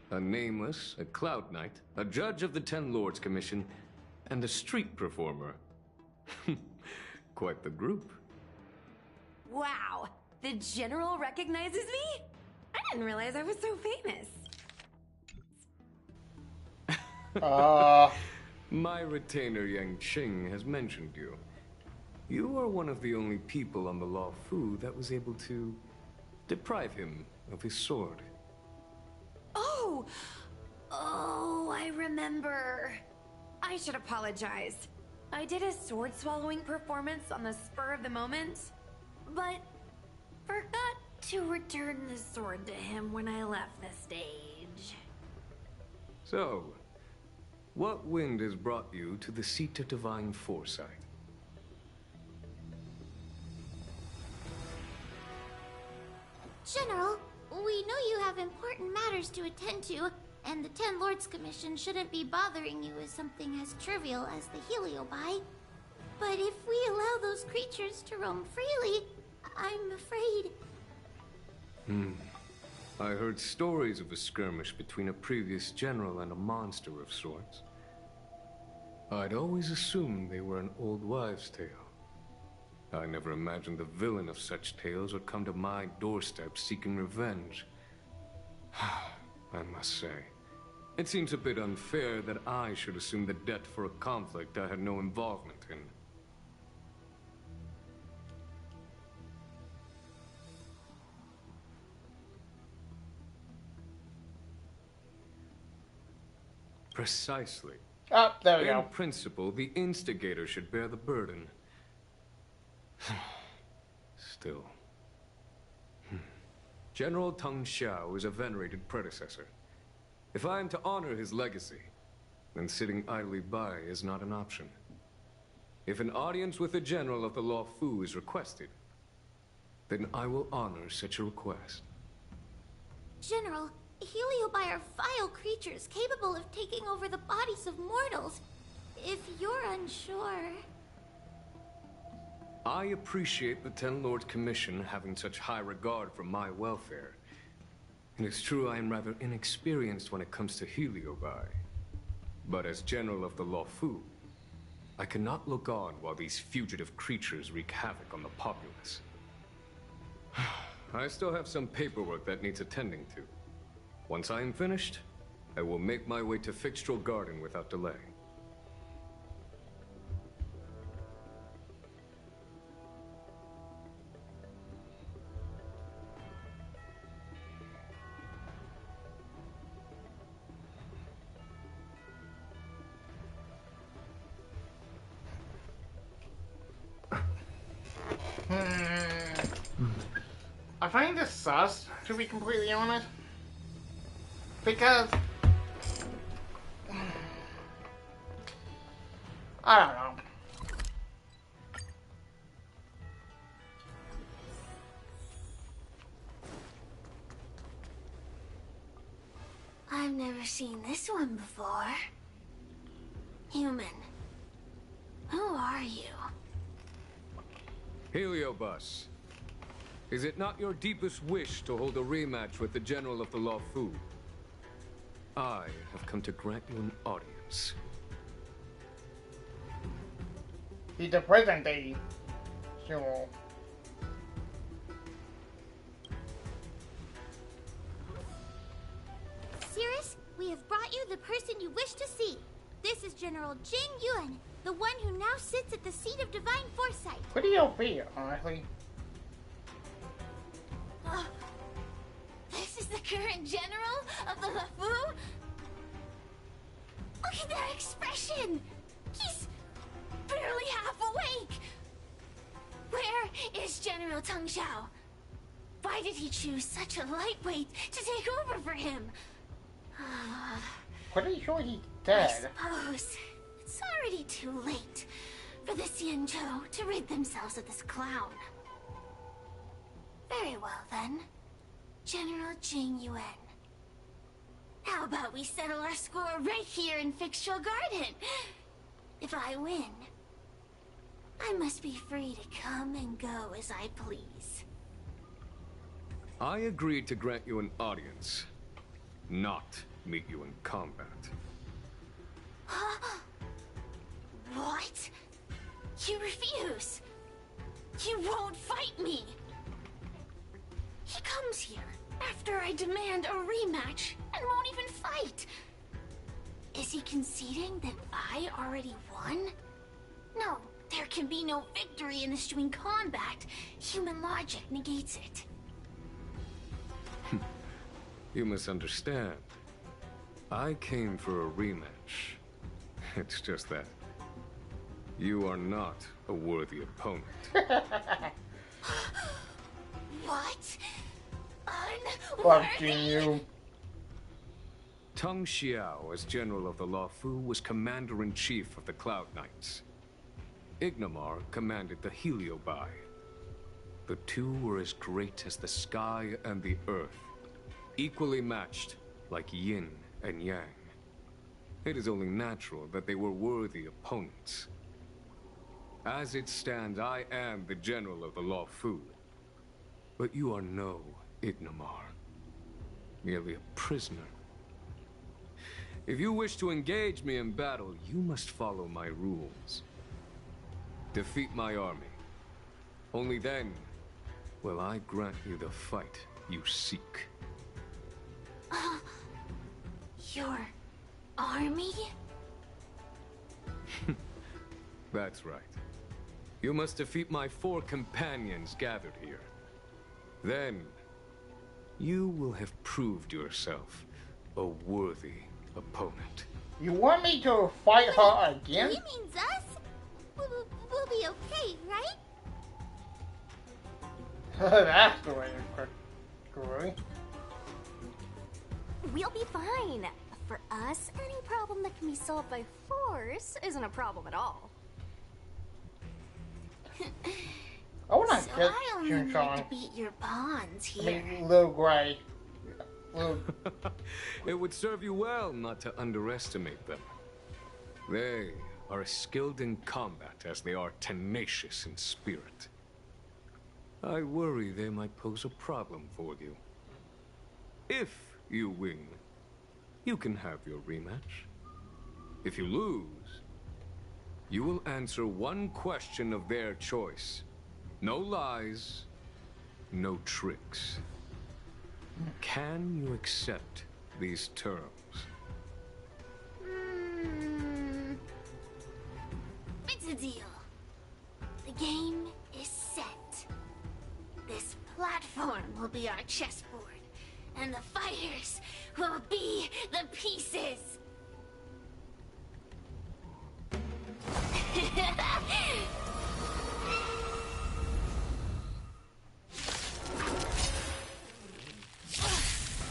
A nameless, a cloud knight, a judge of the Ten Lords Commission, and a street performer. Quite the group. Wow, the General recognizes me? I didn't realize I was so famous. My retainer Yang Qing has mentioned you. You are one of the only people on the Law Fu that was able to deprive him of his sword. Oh, I remember. I should apologize. I did a sword swallowing performance on the spur of the moment, but forgot to return the sword to him when I left the stage. So, what wind has brought you to the Seat of Divine Foresight? General, we know you have important matters to attend to, and the Ten Lords Commission shouldn't be bothering you with something as trivial as the Heliobi. But if we allow those creatures to roam freely, I'm afraid... I heard stories of a skirmish between a previous general and a monster of sorts. I'd always assumed they were an old wives' tale. I never imagined the villain of such tales would come to my doorstep seeking revenge. I must say, it seems a bit unfair that I should assume the debt for a conflict I had no involvement in. Precisely. Oh, there we go. In principle, the instigator should bear the burden. Still. General Teng Xiao is a venerated predecessor. If I am to honor his legacy, then sitting idly by is not an option. If an audience with the General of the Law Fu is requested, then I will honor such a request. General, Heliobi are vile creatures capable of taking over the bodies of mortals. If you're unsure... I appreciate the Ten Lords Commission having such high regard for my welfare. It is true I am rather inexperienced when it comes to Heliobi. But as General of the Law Fu, I cannot look on while these fugitive creatures wreak havoc on the populace. I still have some paperwork that needs attending to. Once I am finished, I will make my way to Fixtral Garden without delay. I find this sus, to be completely honest. Because... I don't know. I've never seen this one before. Human. Who are you? Heliobus, is it not your deepest wish to hold a rematch with the General of the Law Fu? I have come to grant you an audience. He's the present day general. Cirrus, we have brought you the person you wish to see. This is General Jing Yuan, the one who now sits at the Seat of Divine Foresight. Pretty OP, honestly. This is the current General of the LeFou? Look at that expression! He's barely half awake! Where is General Teng Xiao? Why did he choose such a lightweight to take over for him? Pretty sure he's I dead. suppose it's already too late for the Xianzhou to rid themselves of this clown. Very well then, General Jing Yuan. How about we settle our score right here in Fixtural Garden? If I win, I must be free to come and go as I please. I agreed to grant you an audience, not meet you in combat. What? You refuse? You won't fight me? He comes here after I demand a rematch and won't even fight. Is he conceding that I already won? No, there can be no victory in ensuing combat. Human logic negates it. You misunderstand. I came for a rematch. It's just that you are not a worthy opponent. What? Fucking Unworthy? you. Teng Xiao, as General of the Luofu, was Commander-in-Chief of the Cloud Knights. Ignomar commanded the Heliobai. The two were as great as the sky and the earth, equally matched like yin and yang. It is only natural that they were worthy opponents. As it stands, I am the General of the Luofu. But you are no Ignomar, merely a prisoner. If you wish to engage me in battle, you must follow my rules. Defeat my army. Only then will I grant you the fight you seek. Your army? That's right. You must defeat my 4 companions gathered here. Then, you will have proved yourself a worthy opponent. You want me to fight her again? He means us? We'll be okay, right? That's the way to screwy. We'll be fine. For us, any problem that can be solved by force isn't a problem at all. I wanna So get I only need to beat your pawns here. Little Gray. Little... It would serve you well not to underestimate them. They are as skilled in combat as they are tenacious in spirit. I worry they might pose a problem for you. If you win, you can have your rematch. If you lose, you will answer one question of their choice. No lies, no tricks. Can you accept these terms? It's a deal. The game is set. This platform will be our chessboard, and the fighters will be the pieces.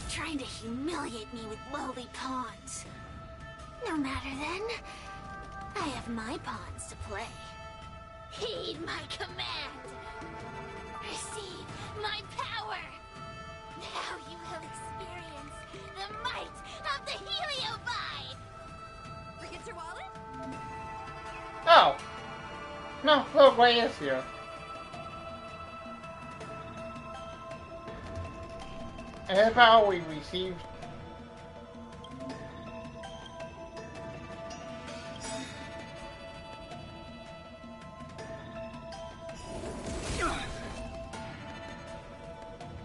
Trying to humiliate me with lowly pawns. No matter then. I have my pawns to play. Heed my command. Receive my power. Now you will experience the might of the Heliobi. Forget your wallet? Oh! No, Little Gray is here. And how we received.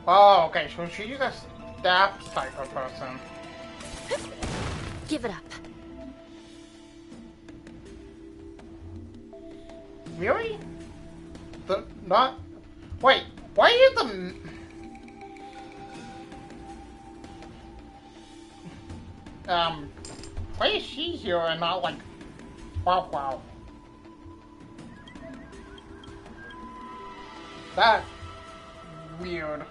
Oh, okay, so she's a staff type of person. Give it up. Really? The not. Wait, why is the. Why is she here and not like wow wow? That's weird.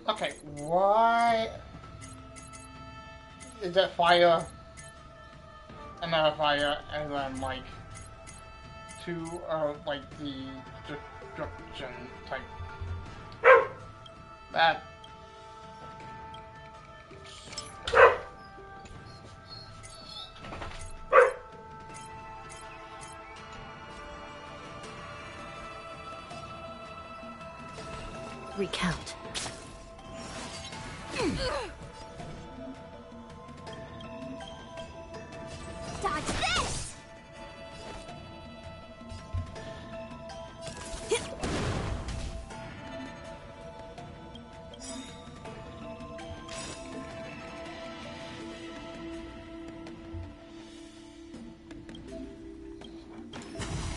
Okay, why is that fire, another fire, and then like two like the destruction type? That Recount. Dodge this!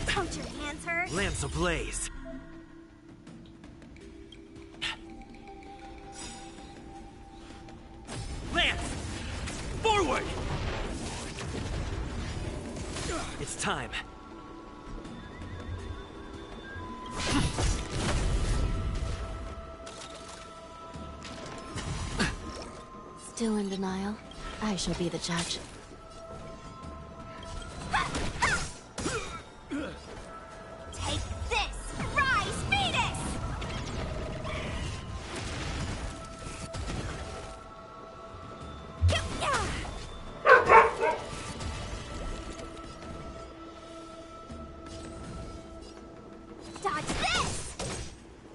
Don't your hands hurt? Lance ablaze. Lance! Forward! It's time. Still in denial? I shall be the judge. Take this! Rise, Venus! Dodge this!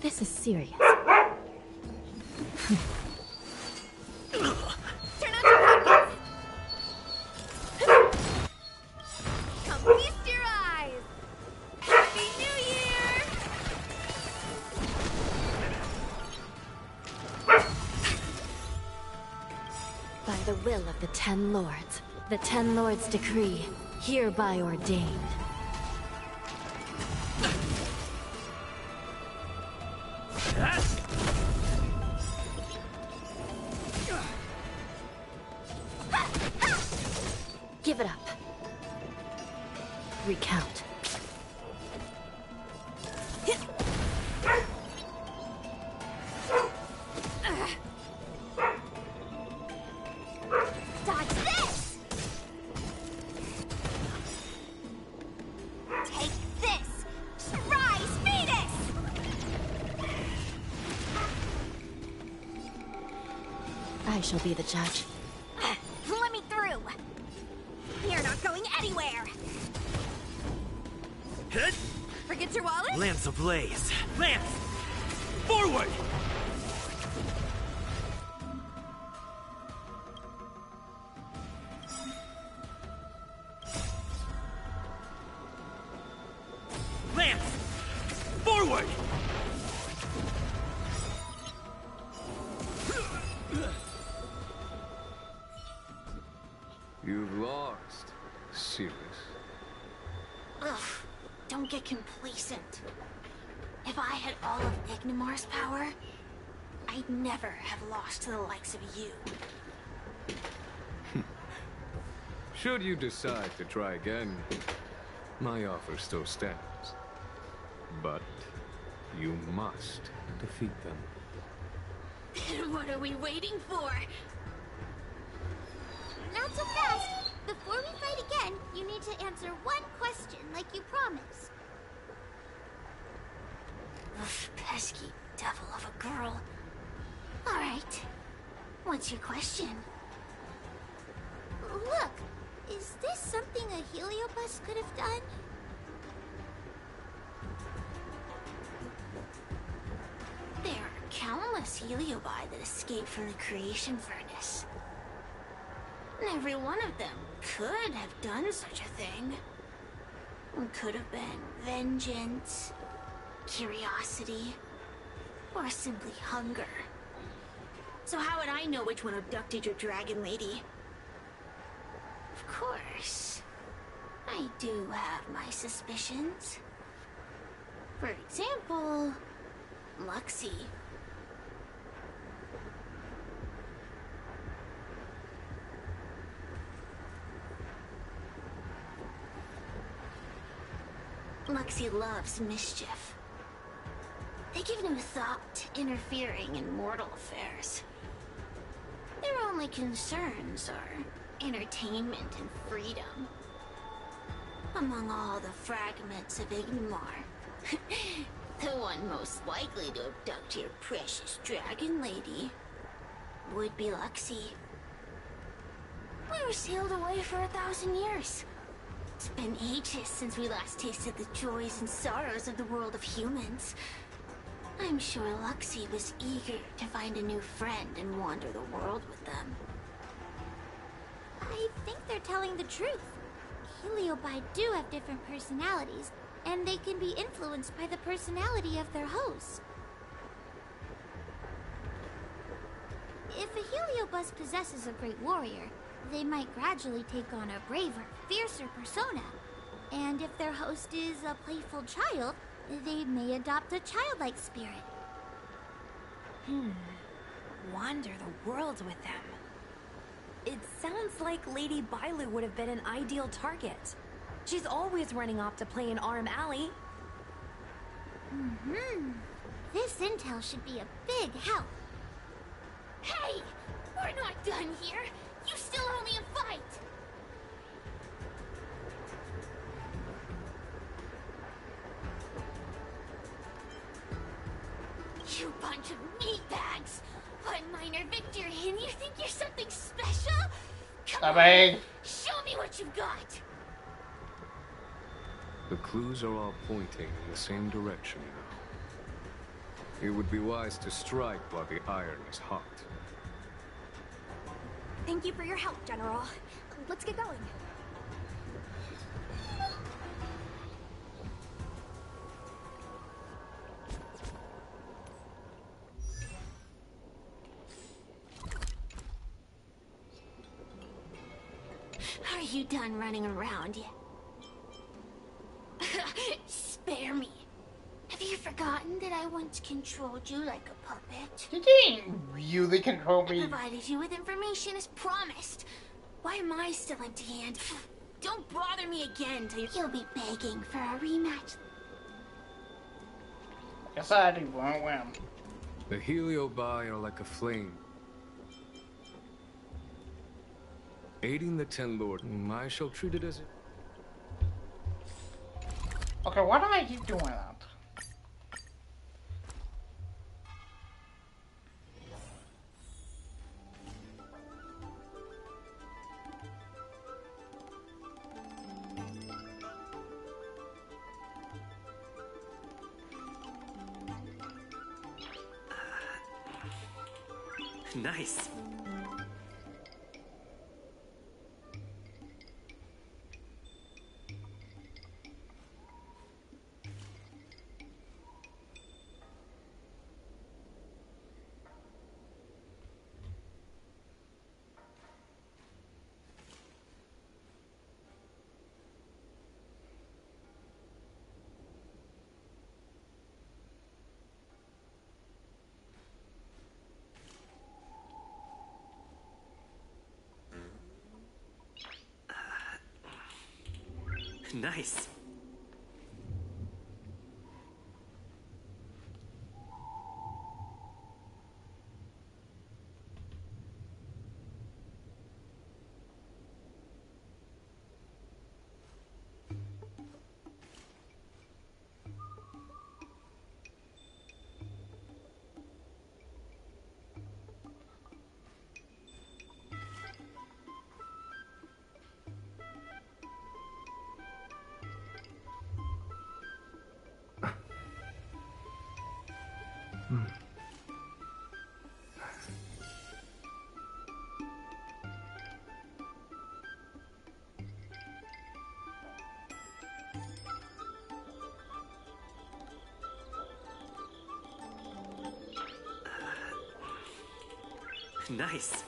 This is serious. Turn on your weapons! Come feast your eyes! Happy New Year! By the will of the Ten Lords, the Ten Lords' decree, hereby ordained. Give it up. Recount. Dodge this! Take this! Rise, Venus! I shall be the judge. Let me through! You're not going anywhere! Hit! Forget your wallet? Lance ablaze. Lance! Forward! Lance! Forward! You've lost. Serious. Ugh, don't get complacent. If I had all of Ignimar's power, I'd never have lost to the likes of you. Should you decide to try again, my offer still stands. But you must defeat them. What are we waiting for? Not so fast. Before we fight again, you need to answer one question like you promised. Ugh, pesky devil of a girl. All right. What's your question? Look, is this something a Heliobus could have done? There are countless Heliobi that escaped from the creation furnace. Every one of them could have done such a thing. It could have been vengeance, curiosity, or simply hunger. So how would I know which one abducted your dragon lady? Of course, I do have my suspicions. For example, Luxie. Luxie loves mischief. They give no thought to interfering in mortal affairs. Their only concerns are entertainment and freedom. Among all the fragments of Ignomar, the one most likely to abduct your precious dragon lady would be Luxie. We were sealed away for 1,000 years. It's been ages since we last tasted the joys and sorrows of the world of humans. I'm sure Luxie was eager to find a new friend and wander the world with them. I think they're telling the truth. Heliobi do have different personalities, and they can be influenced by the personality of their host. If a Heliobus possesses a great warrior, they might gradually take on a braver, fiercer persona. And if their host is a playful child, they may adopt a childlike spirit. Wander the world with them. It sounds like Lady Bailu would have been an ideal target. She's always running off to play in Arm Alley. This intel should be a big help. Hey! We're not done here! You still owe me a fight! You bunch of meatbags! One minor victory and you think you're something special? Come on! Show me what you've got! The clues are all pointing in the same direction now. It would be wise to strike while the iron is hot. Thank you for your help, General. Let's get going. Are you done running around yet? Spare me. Have you forgotten that I once controlled you like a puppet? You didn't really control I me. provided you with information as promised. Why am I still empty-handed? Don't bother me again till you'll be begging for a rematch. Guess I won't win. The Heliobi are like a flame. Aiding the Ten Lord, I shall treat it as it. Okay, why do I keep doing that? Nice. Nice. Nice.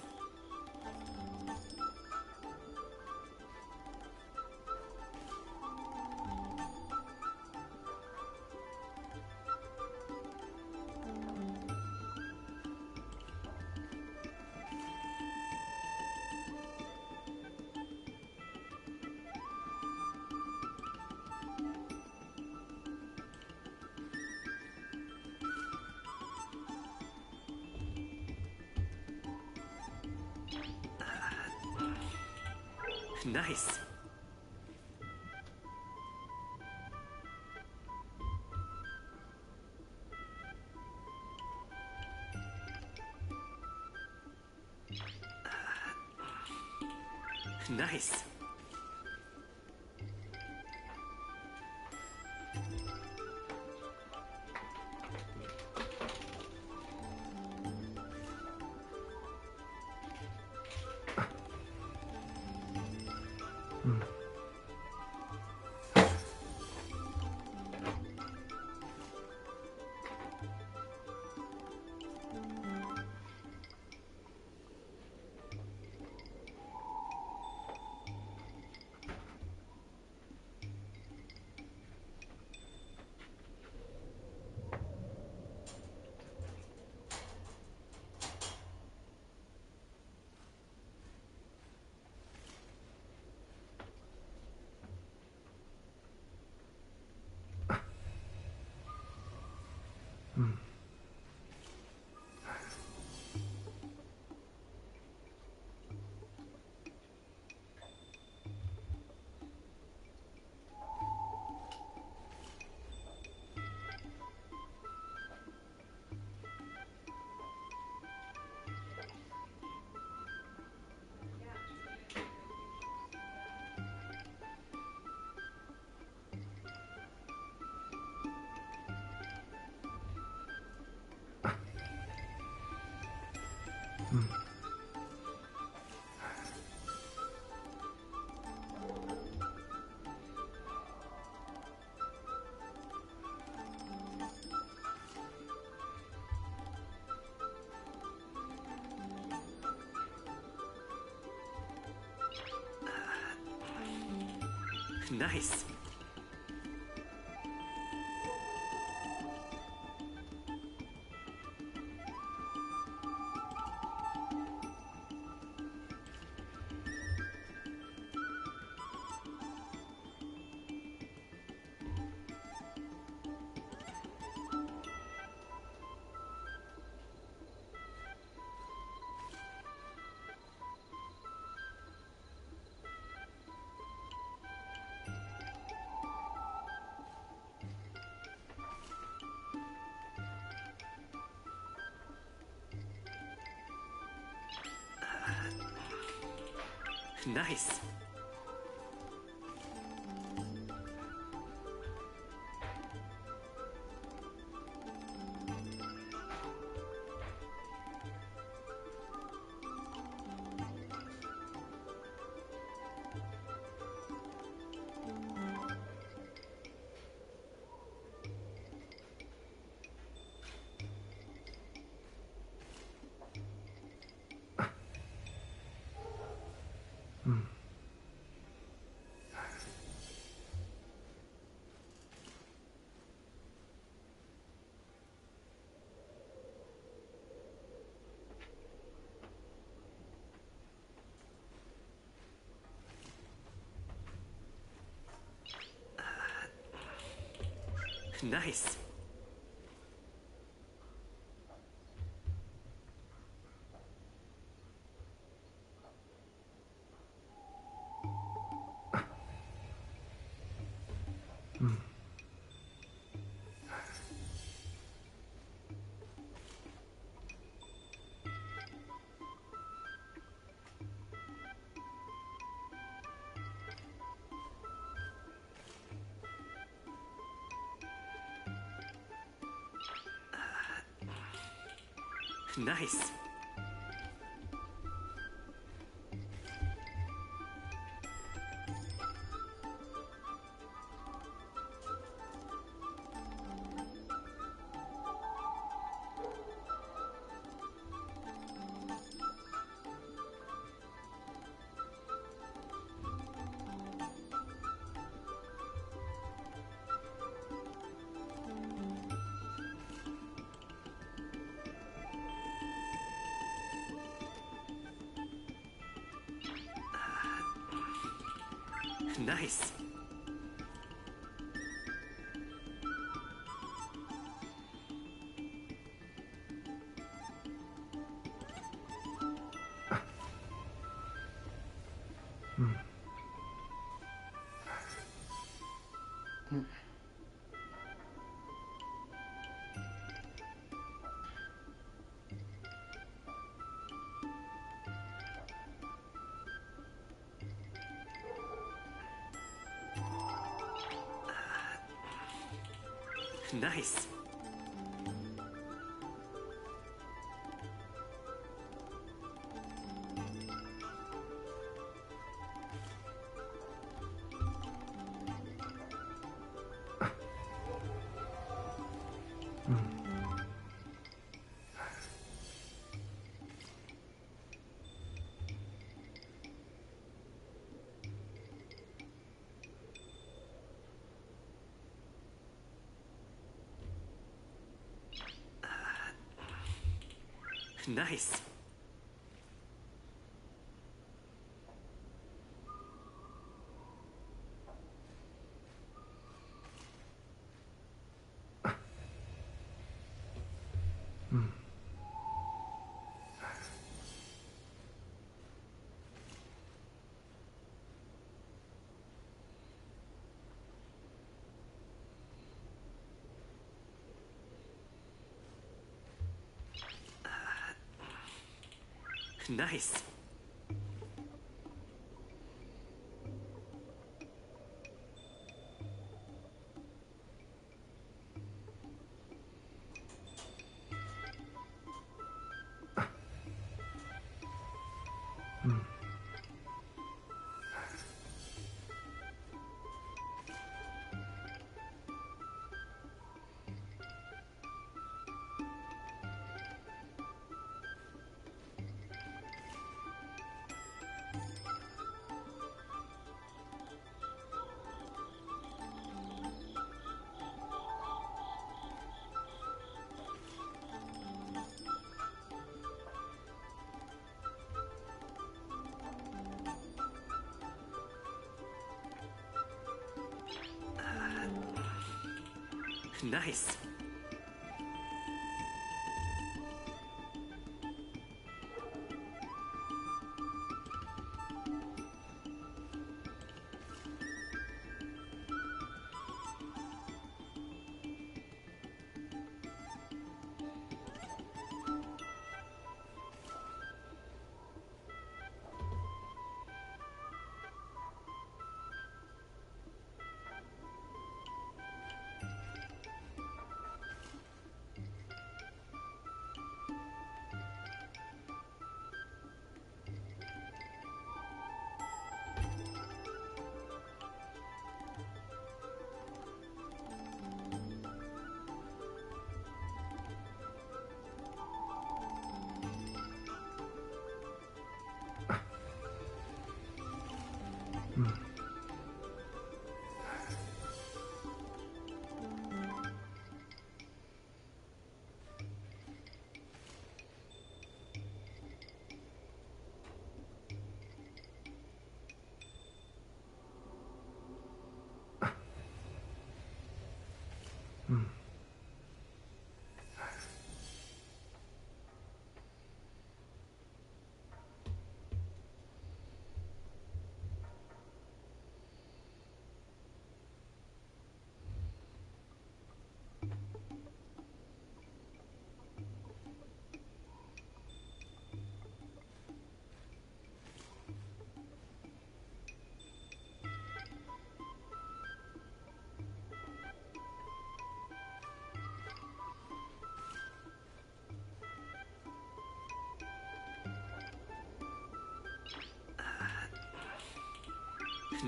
Nice. Nice. Nice. Nice. Nice. Nice. Nice. Nice. Nice. Nice. Nice.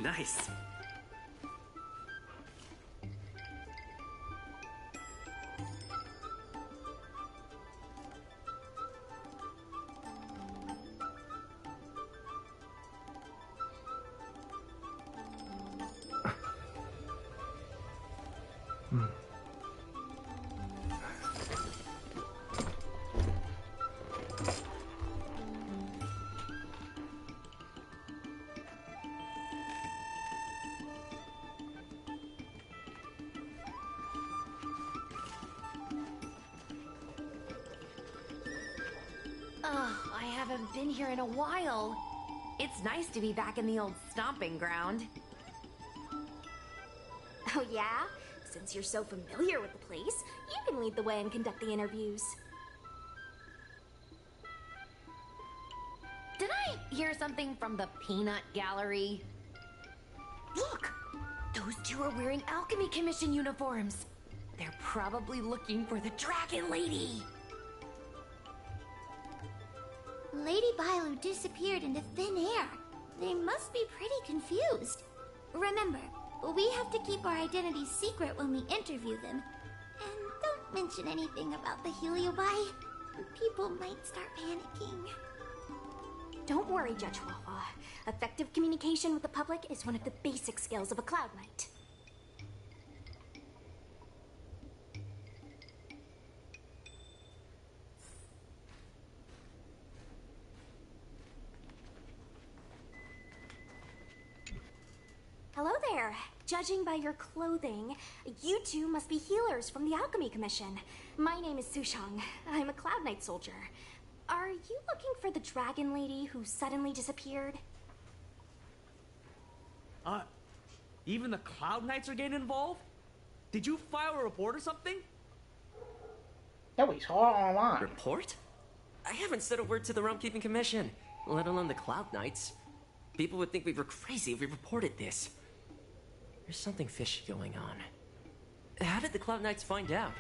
Nice. I haven't been here in a while. It's nice to be back in the old stomping ground. Oh yeah? Since you're so familiar with the place, you can lead the way and conduct the interviews. Did I hear something from the peanut gallery? Look! Those two are wearing Alchemy Commission uniforms. They're probably looking for the Dragon Lady. Lady Bailu disappeared into thin air. They must be pretty confused. Remember, we have to keep our identities secret when we interview them. And don't mention anything about the Heliobi. People might start panicking. Don't worry, Judge Wawa. Effective communication with the public is one of the basic skills of a Cloud Knight. Hello there. Judging by your clothing, you two must be healers from the Alchemy Commission. My name is Sushang. I'm a Cloud Knight soldier. Are you looking for the Dragon Lady who suddenly disappeared? Even the Cloud Knights are getting involved? Did you file a report or something? No, he's all online. Report? I haven't said a word to the Realm Keeping Commission, let alone the Cloud Knights. People would think we were crazy if we reported this. There's something fishy going on. How did the Cloud Knights find out?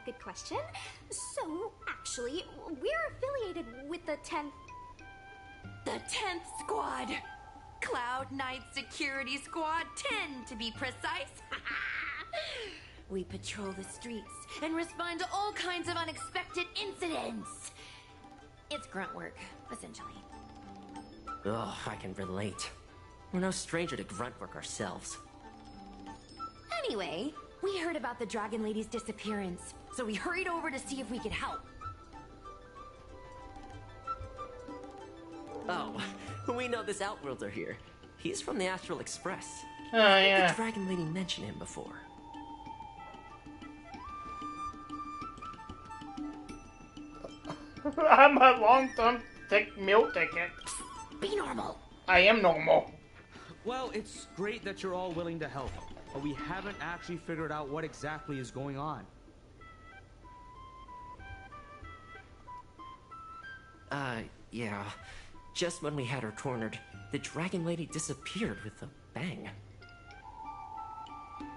Good question. So, actually, we're affiliated with the 10th... The 10th Squad! Cloud Knight Security Squad 10, to be precise. We patrol the streets and respond to all kinds of unexpected incidents. It's grunt work, essentially. Oh, I can relate. We're no stranger to grunt work ourselves. Anyway, we heard about the Dragon Lady's disappearance, so we hurried over to see if we could help. Oh, we know this Outworlder here. He's from the Astral Express. Oh, yeah. The Dragon Lady mentioned him before. I'm a long-term meal ticket. Be normal. I am normal. Well, it's great that you're all willing to help, but we haven't actually figured out what exactly is going on. Yeah. Just when we had her cornered, the Dragon Lady disappeared with a bang.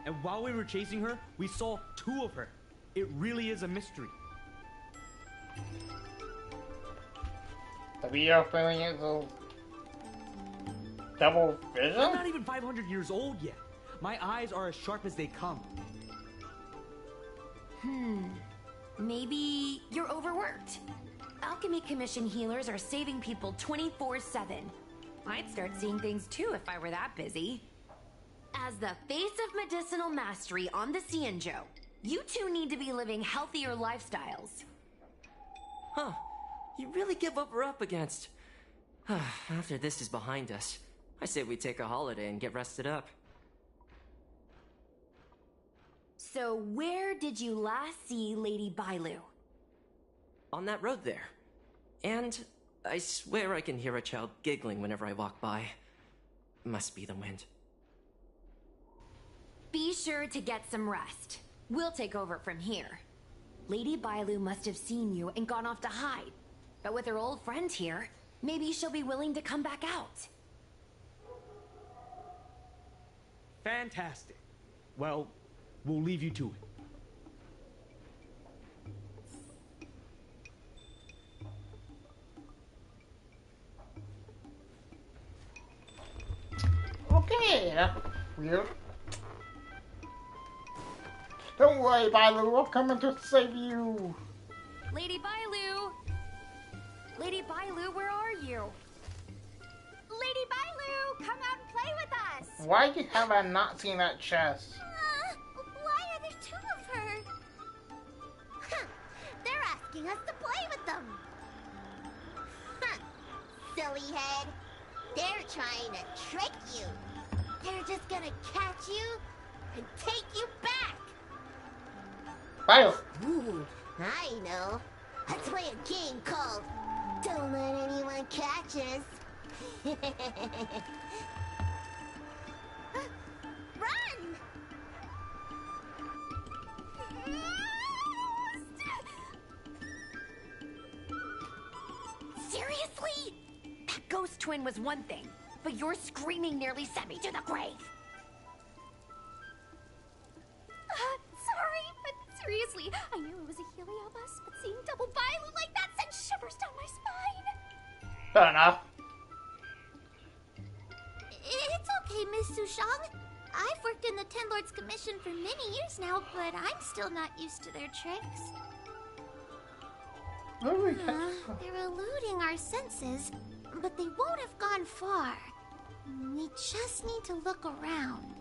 And while we were chasing her, we saw two of her. It really is a mystery. The VR feeling is a double vision? I'm not even 500 years old yet. My eyes are as sharp as they come. Maybe you're overworked. Alchemy Commission healers are saving people 24/7. I'd start seeing things too if I were that busy. As the face of medicinal mastery on the Cienjo, you two need to be living healthier lifestyles. Huh. You really give what we're up against. After this is behind us, I say we take a holiday and get rested up. So where did you last see Lady Bailu? On that road there. And I swear I can hear a child giggling whenever I walk by. Must be the wind. Be sure to get some rest. We'll take over from here. Lady Bailu must have seen you and gone off to hide. But with her old friend here, maybe she'll be willing to come back out. Fantastic. Well, we'll leave you to it. Okay, that's weird. Don't worry, Bailu, I'm coming to save you. Lady Bailu! Lady Bailu, where are you? Lady Bailu, come out and play with us! Why have I not seen that chest? Why are there two of her? Huh, they're asking us to play with them. Huh, silly head. They're trying to trick you. They're just gonna catch you and take you back. Bye. Ooh, I know. Let's play a game called Don't Let Anyone Catch Us. Run! Seriously? That ghost twin was one thing, but your screaming nearly sent me to the grave. Sorry, but seriously, I knew it was a heliobus, but seeing double Bailu like that sent shivers down my spine. Fair enough. It's okay, Miss Sushang. I've worked in the Ten Lords Commission for many years now, but I'm still not used to their tricks. They're eluding our senses, but they won't have gone far. We just need to look around.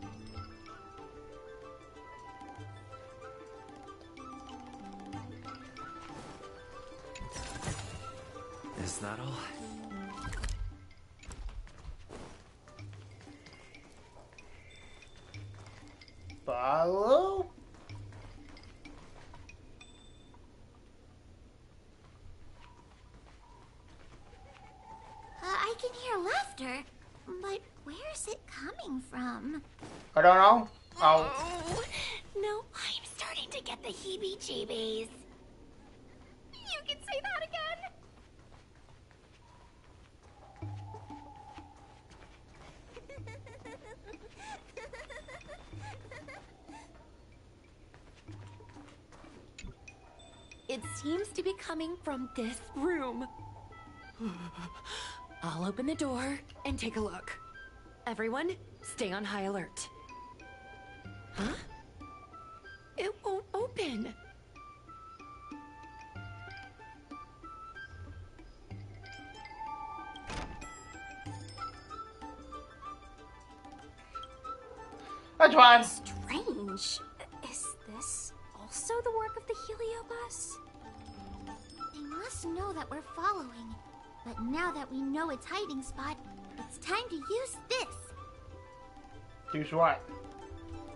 Is that all? Follow? I can hear laughter, but where's it coming from? I don't know. Oh. Oh, no, I'm starting to get the heebie-jeebies. You can say that again. It seems to be coming from this room. I'll open the door and take a look. Everyone, stay on high alert. Huh? It won't open. That's fine. Strange. Is this also the work of the heliobus? They must know that we're following. But now that we know its hiding spot, it's time to use this. Use what?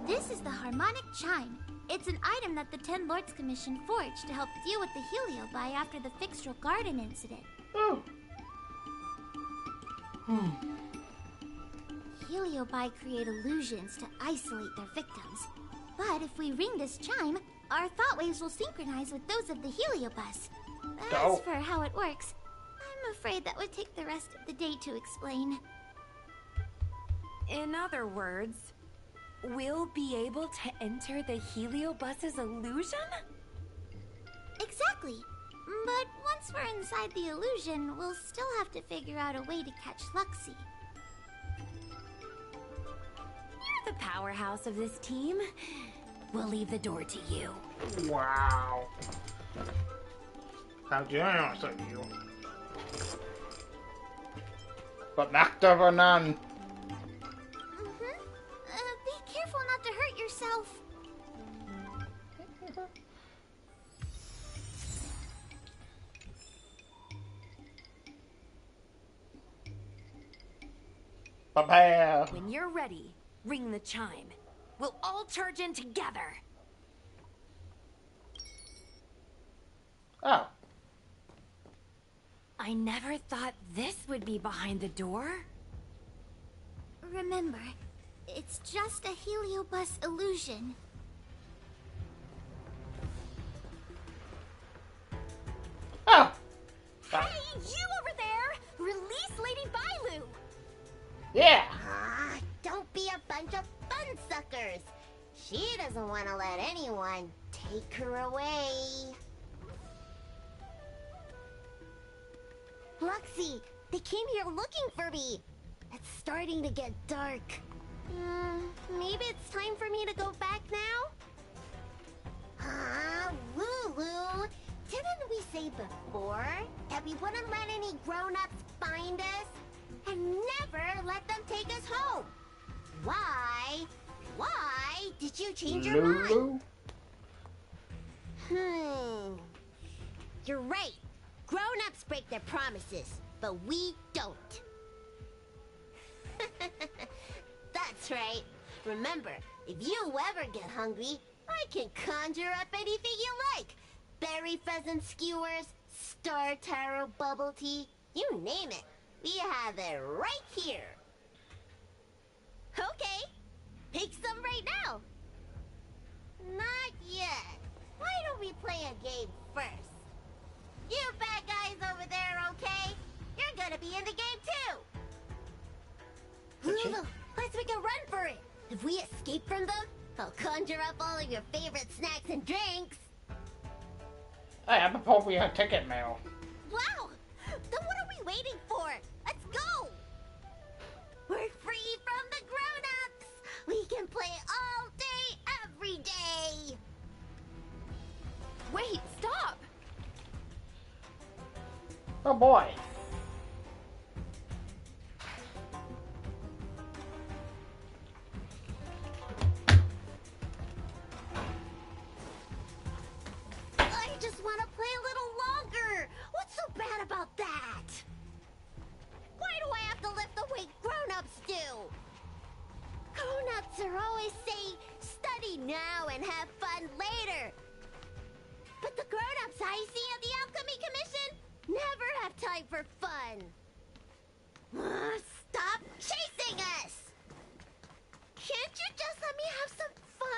This is the harmonic chime. It's an item that the Ten Lords Commission forged to help deal with the Heliobi after the Fixtral Garden incident. Oh. Heliobi create illusions to isolate their victims. But if we ring this chime, our thought waves will synchronize with those of the Heliobus. As for how it works, I'm afraid that would take the rest of the day to explain. In other words, we'll be able to enter the Heliobus's illusion? Exactly. But once we're inside the illusion, we'll still have to figure out a way to catch Luxie. You're the powerhouse of this team. We'll leave the door to you. Wow. How generous of you. But Macta or none. Be careful not to hurt yourself. Prepare. When you're ready, ring the chime. We'll all charge in together. Oh. I never thought this would be behind the door. Remember, it's just a Heliobus illusion. Oh. Hey, you over there! Release Lady Bailu! Yeah. Don't be a bunch of fun suckers. She doesn't want to let anyone take her away. Luxie, they came here looking for me. It's starting to get dark. Maybe it's time for me to go back now? Lulu, didn't we say before that we wouldn't let any grown-ups find us? And never let them take us home? Why? Why did you change your mind? You're right. Grown-ups break their promises, but we don't. That's right. Remember, if you ever get hungry, I I can conjure up anything you like. Berry pheasant skewers, star taro bubble tea, you name it. We have it right here. Okay, pick some right now. Not yet. Why don't we play a game first? You bad guys over there, okay? You're gonna be in the game too. Lulu, let's make a run for it. If we escape from them, I'll conjure up all of your favorite snacks and drinks. Hey, I'm supposed to be a ticket mail. Wow! Then what are we waiting for? Let's go! We're free from the grown-ups! We can play all day, every day! Wait, stop! Oh boy. I just want to play a little longer! What's so bad about that? Why do I have to lift the weight grown-ups do? Grown-ups are always saying, study now and have fun later. But the grown-ups I see at the Alchemy Commission never have time for fun. Stop chasing us! Can't you just let me have some fun?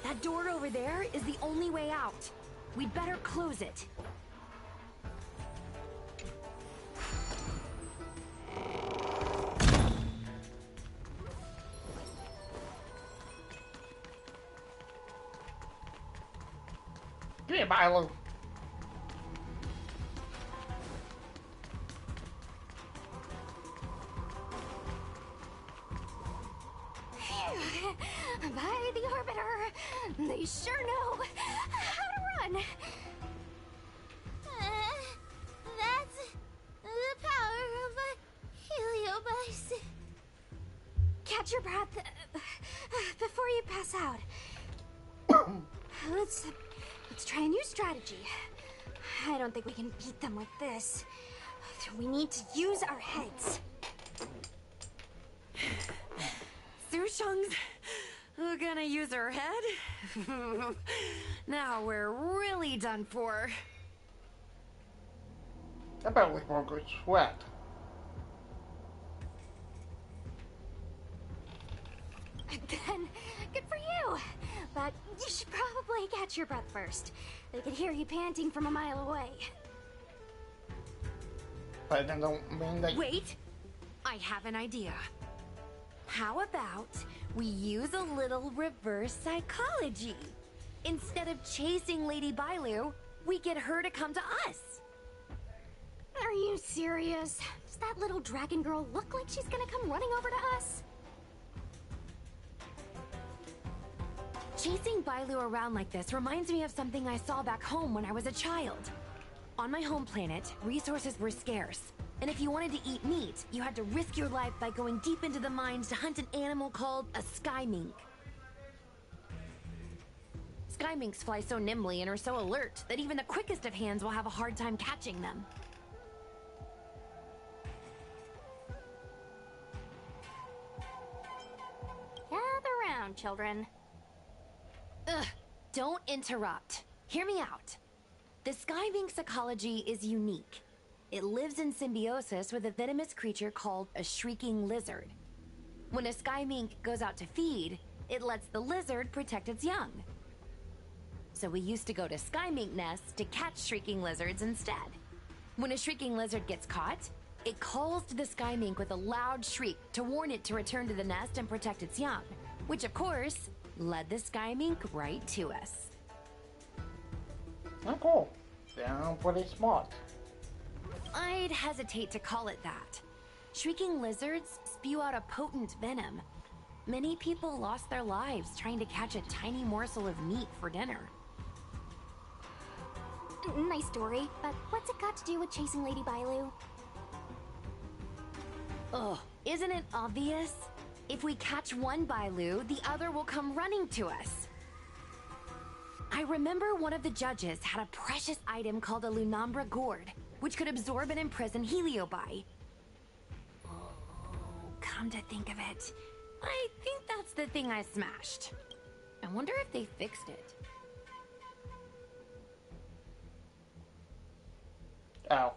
That door over there is the only way out. We'd better close it. Give me a Milo. By the Arbiter, they sure know how to run. That's the power of a heliobus. Catch your breath before you pass out. Let's try a new strategy. I don't think we can beat them like this. We need to use our heads. Sushung's gonna use her head? Now we're really done for. I bet we won't go sweat. Then, good for you. But you should probably catch your breath first. They could hear you panting from a mile away. But I don't mean that. Wait, I have an idea. How about we use a little reverse psychology? Instead of chasing Lady Bailu, we get her to come to us. Are you serious? Does that little dragon girl look like she's gonna come running over to us? Chasing Bailu around like this reminds me of something I saw back home when I was a child. On my home planet, resources were scarce. And if you wanted to eat meat, you had to risk your life by going deep into the mines to hunt an animal called a sky mink. Sky minks fly so nimbly and are so alert that even the quickest of hands will have a hard time catching them. Gather round, children. Ugh, don't interrupt. Hear me out. The sky mink's ecology is unique. It lives in symbiosis with a venomous creature called a shrieking lizard. When a sky mink goes out to feed, it lets the lizard protect its young. So we used to go to sky mink nests to catch shrieking lizards instead. When a shrieking lizard gets caught, it calls to the sky mink with a loud shriek to warn it to return to the nest and protect its young, which of course led the sky mink right to us. Oh, cool. They're pretty smart. I'd hesitate to call it that. Shrieking lizards spew out a potent venom. Many people lost their lives trying to catch a tiny morsel of meat for dinner. Nice story, but what's it got to do with chasing Lady Bailu? Ugh, isn't it obvious? If we catch one Bailu, the other will come running to us. I remember one of the judges had a precious item called a Lunambra Gourd, which could absorb and imprison Heliobi. Oh, come to think of it, I think that's the thing I smashed. I wonder if they fixed it. Oh.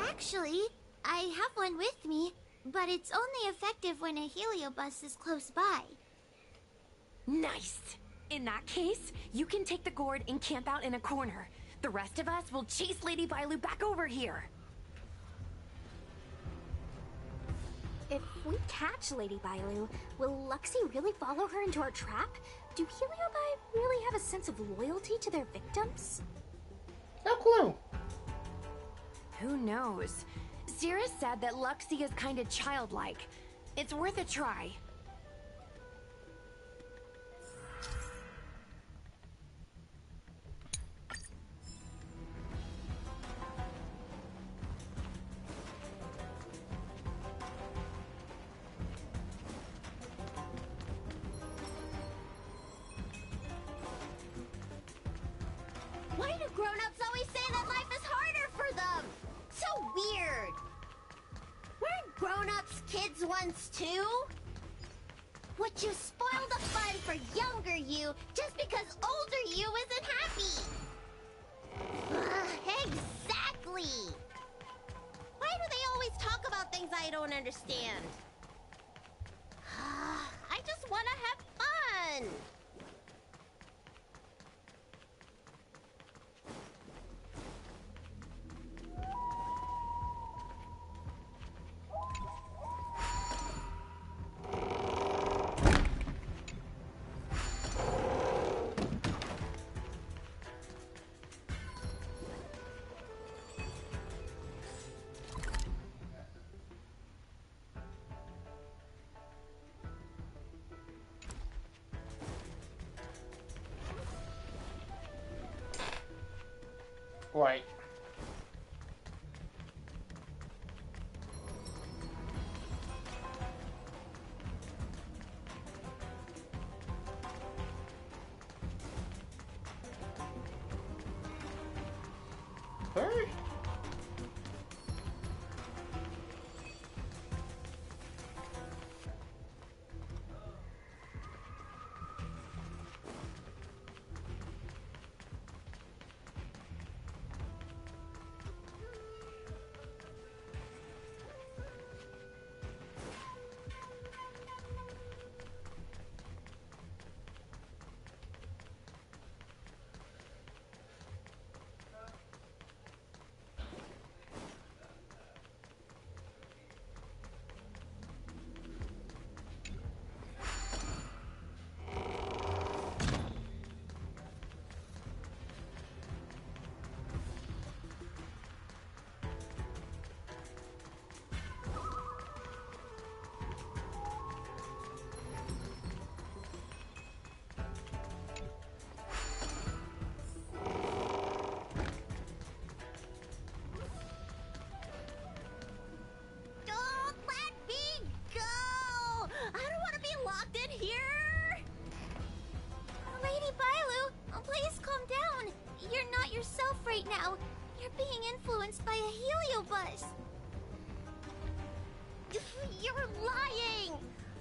Actually, I have one with me, but it's only effective when a heliobus is close by. Nice! In that case, you can take the gourd and camp out in a corner. The rest of us will chase Lady Bailu back over here. If we catch Lady Bailu, will Luxie really follow her into our trap? Do Heliobi really have a sense of loyalty to their victims? No clue. Who knows? Sierra said that Luxie is kinda childlike. It's worth a try. Why do grown-ups always say that life is harder for them? So weird. Weren't grown-ups kids once too? Would you spoil the fun for younger you just because older you isn't happy? Exactly. Why do they always talk about things I don't understand? I just want to have fun. Right. Hey. Right now, you're being influenced by a heliobus. You're lying!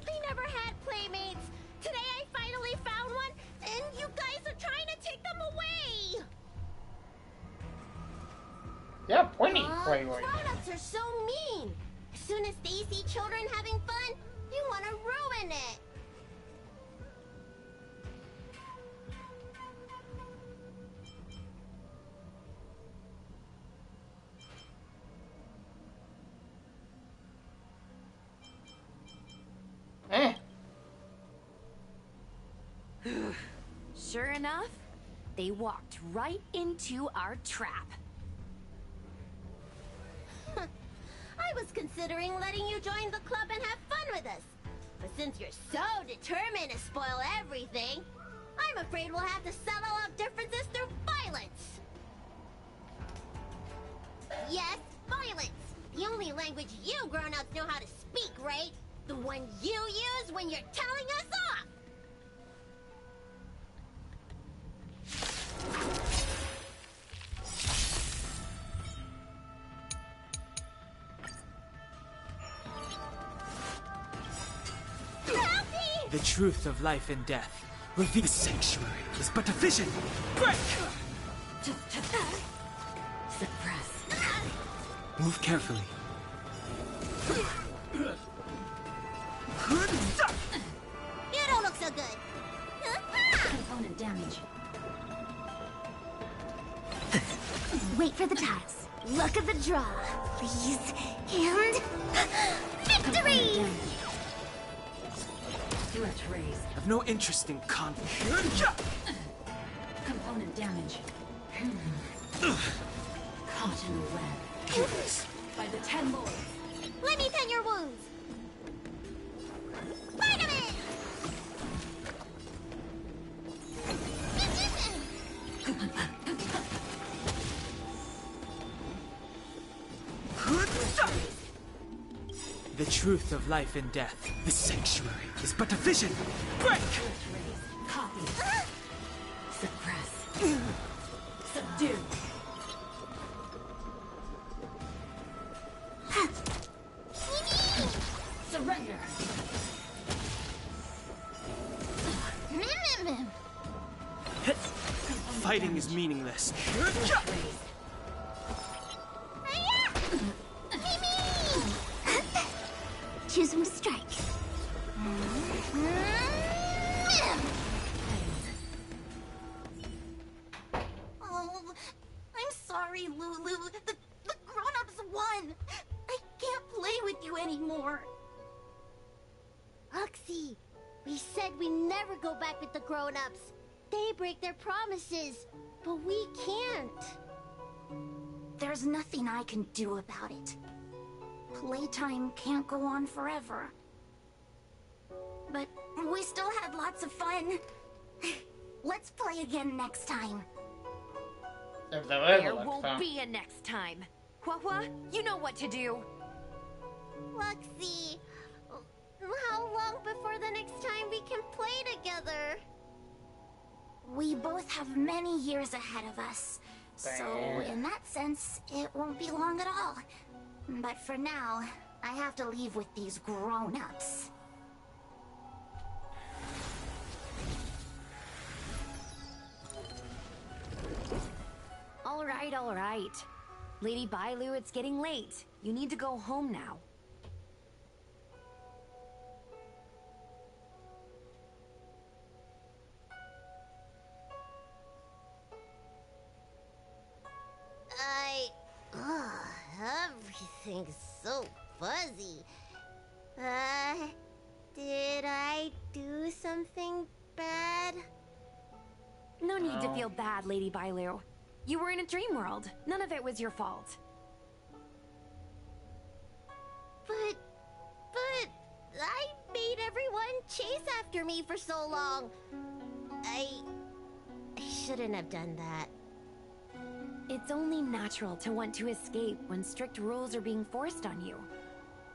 I never had playmates. Today I finally found one, and you guys are trying to take them away! Yeah, plenty playmates. Grown-ups are so mean. As soon as they see children having fun, they want to ruin it. Sure enough, they walked right into our trap. I was considering letting you join the club and have fun with us. But since you're so determined to spoil everything, I'm afraid we'll have to settle up differences through violence. Yes, violence. The only language you grown-ups know how to speak, right? The one you use when you're telling us off! The truth of life and death. Reveal the sanctuary is but a vision. Break! Suppress. Move carefully. You don't look so good. Component damage. Wait for the tiles. Look at the draw, please. And victory! Threat raised. I've no interest in Component damage. Caught in a web. By the 10 lords. Let me tend your wounds. Spider-Man! The truth of life and death. The sanctuary is but a vision. Break! Copy. Suppress. Subdue. Surrender. Fighting is meaningless. Choose when to strike. Oh, I'm sorry, Lulu. The grown-ups won. I can't play with you anymore. Oxy, we said we never go back with the grown-ups. They break their promises, but we can't. There's nothing I can do about it. Playtime can't go on forever. But we still had lots of fun. Let's play again next time. Desde luego, There Alexa. won't be a next time. Hua, you know what to do. Luxie, how long before the next time we can play together? We both have many years ahead of us. So, in that sense, it won't be long at all. But for now, I have to leave with these grown-ups. All right. Lady Bailu, it's getting late. You need to go home now. Everything's so fuzzy. Did I do something bad? No need to feel bad, Lady Bailu. You were in a dream world. None of it was your fault. But I made everyone chase after me for so long. I shouldn't have done that. It's only natural to want to escape when strict rules are being forced on you.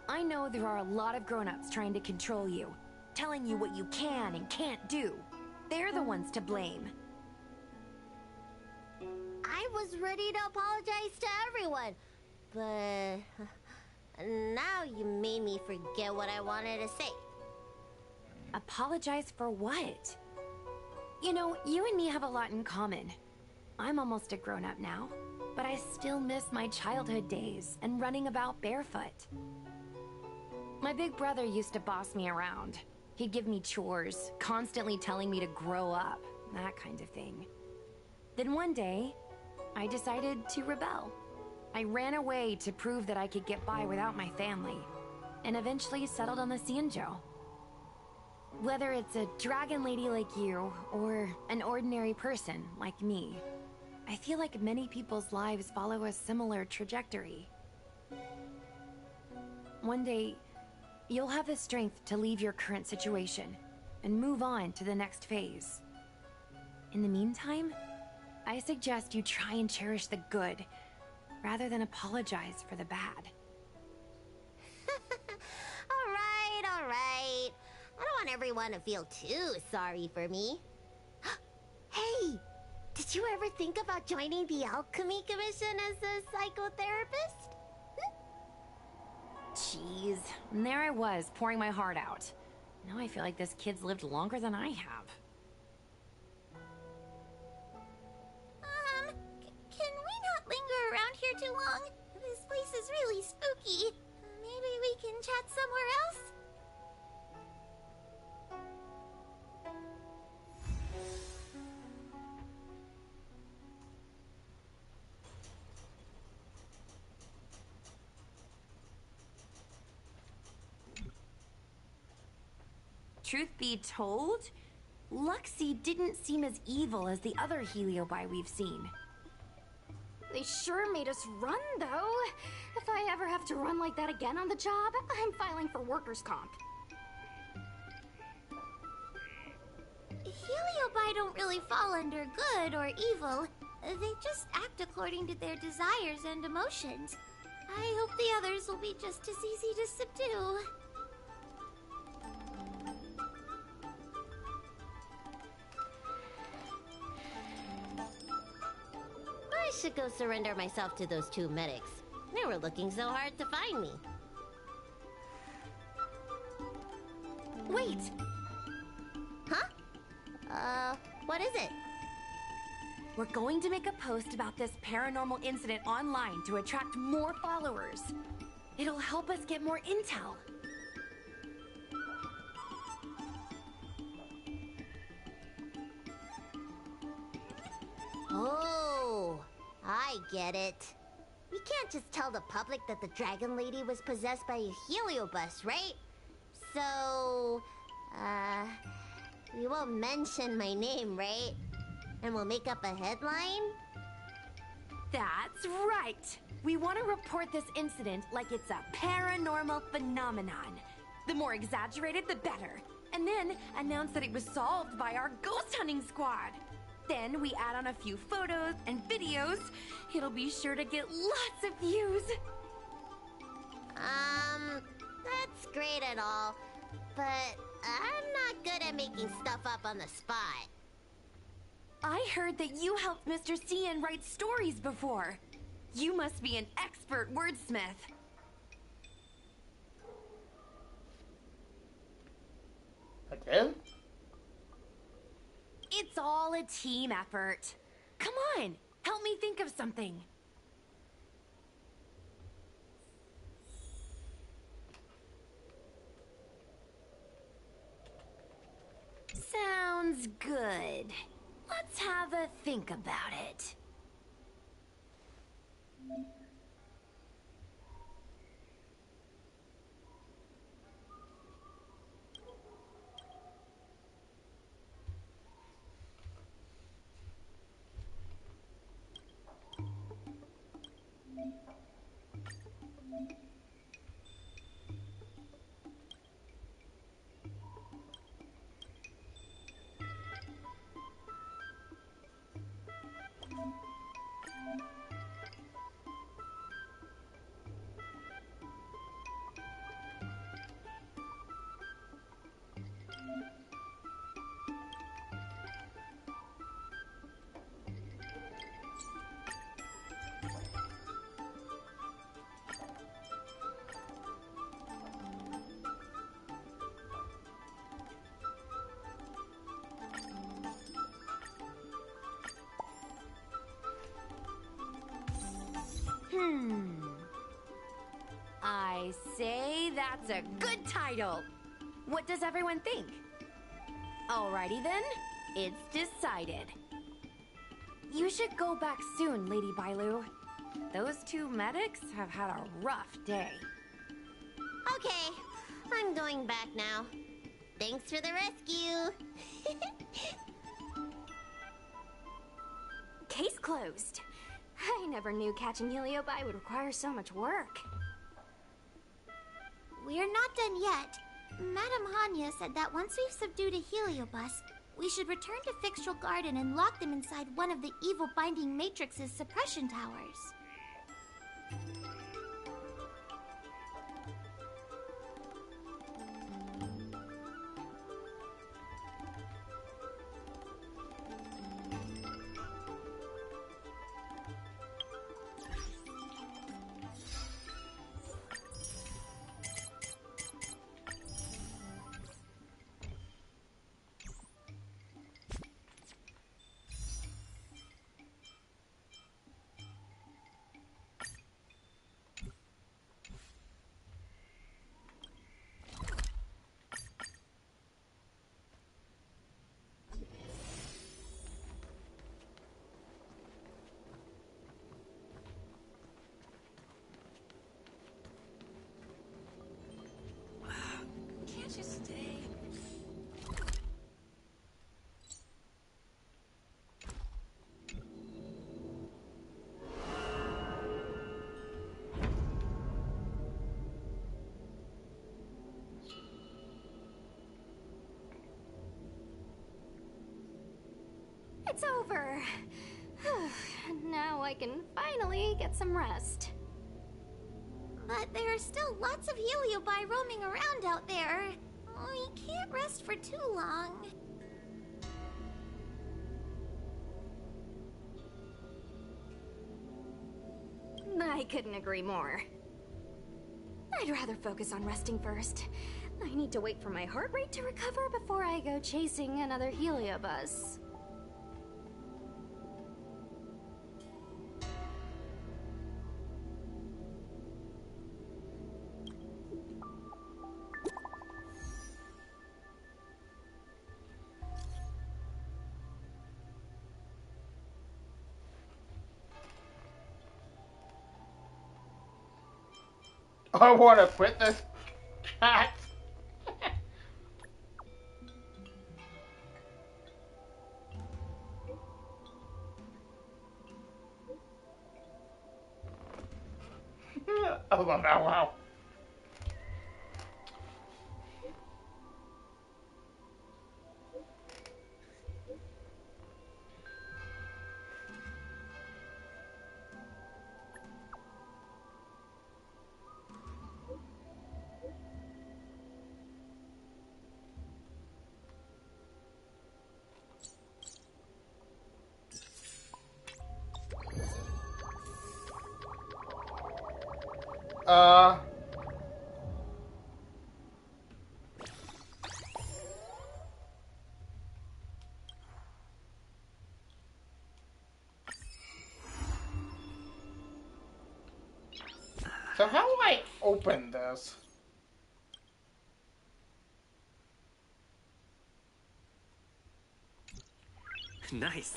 I know there are a lot of grown-ups trying to control you, telling you what you can and can't do. They're the ones to blame. I was ready to apologize to everyone, but now you made me forget what I wanted to say. Apologize for what? You know, you and me have a lot in common. I'm almost a grown-up now, but I still miss my childhood days and running about barefoot. My big brother used to boss me around. He'd give me chores, constantly telling me to grow up, that kind of thing. Then one day, I decided to rebel. I ran away to prove that I could get by without my family, and eventually settled on the Xianzhou. Whether it's a dragon lady like you, or an ordinary person like me, I feel like many people's lives follow a similar trajectory. One day, you'll have the strength to leave your current situation and move on to the next phase. In the meantime, I suggest you try and cherish the good, rather than apologize for the bad. All everyone to feel too sorry for me. Hey, did you ever think about joining the Alchemy Commission as a psychotherapist? Jeez, and there I was, pouring my heart out. Now I feel like this kid's lived longer than I have. Can we not linger around here too long? This place is really spooky. Maybe we can chat somewhere else? Truth be told, Luxie didn't seem as evil as the other Heliobi we've seen. They sure made us run, though. If I ever have to run like that again on the job, I'm filing for workers' comp. Heliobi don't really fall under good or evil. They just act according to their desires and emotions. I hope the others will be just as easy to subdue. I should go surrender myself to those two medics. They were looking so hard to find me. Wait! Huh? What is it? We're going to make a post about this paranormal incident online to attract more followers. It'll help us get more intel. Oh, I get it. We can't just tell the public that the Dragon Lady was possessed by a heliobus, right? So, we won't mention my name, right? And we'll make up a headline? That's right! We want to report this incident like it's a paranormal phenomenon. The more exaggerated, the better. And then announce that it was solved by our ghost hunting squad. Then we add on a few photos and videos. It'll be sure to get lots of views. That's great and all, but I'm not good at making stuff up on the spot. I heard that you helped Mr. Cian write stories before. You must be an expert wordsmith. Again? It's all a team effort. Come on, help me think of something. Sounds good. Let's have a think about it. I say that's a good title. What does everyone think? Alrighty then, it's decided. You should go back soon, Lady Bailu. Those two medics have had a rough day. Okay, I'm going back now. Thanks for the rescue. Case closed. I never knew catching Heliobi would require so much work. We're not done yet. Madame Hanya said that once we've subdued a heliobus, we should return to Fixtral Garden and lock them inside one of the evil binding matrix's suppression towers. it's over. Now I can finally get some rest. But there are still lots of Heliobi roaming around out there. We can't rest for too long. I couldn't agree more. I'd rather focus on resting first. I need to wait for my heart rate to recover before I go chasing another heliobus. I want to quit this cat. Oh, wow. So how do I open this? Nice.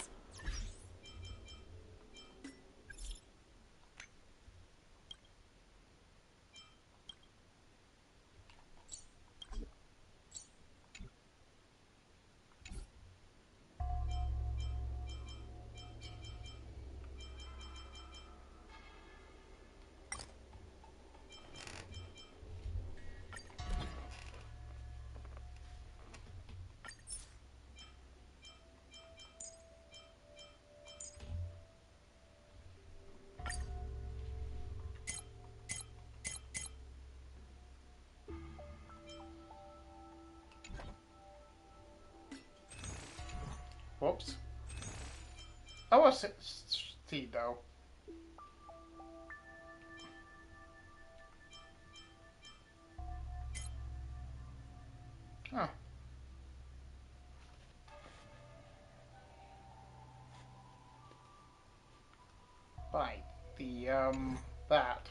Whoops. I was see though. Huh. Right. That.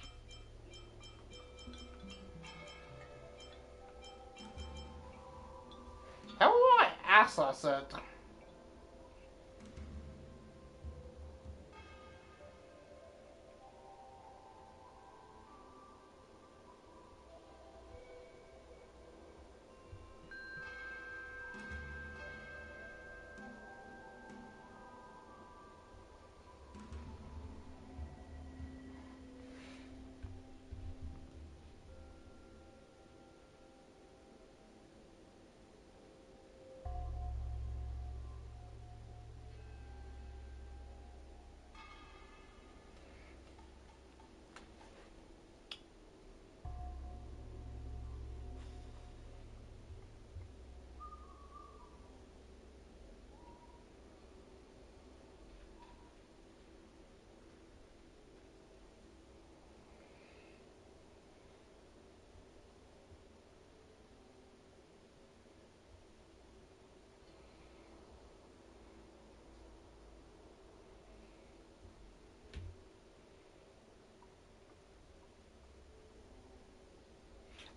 How do I access it?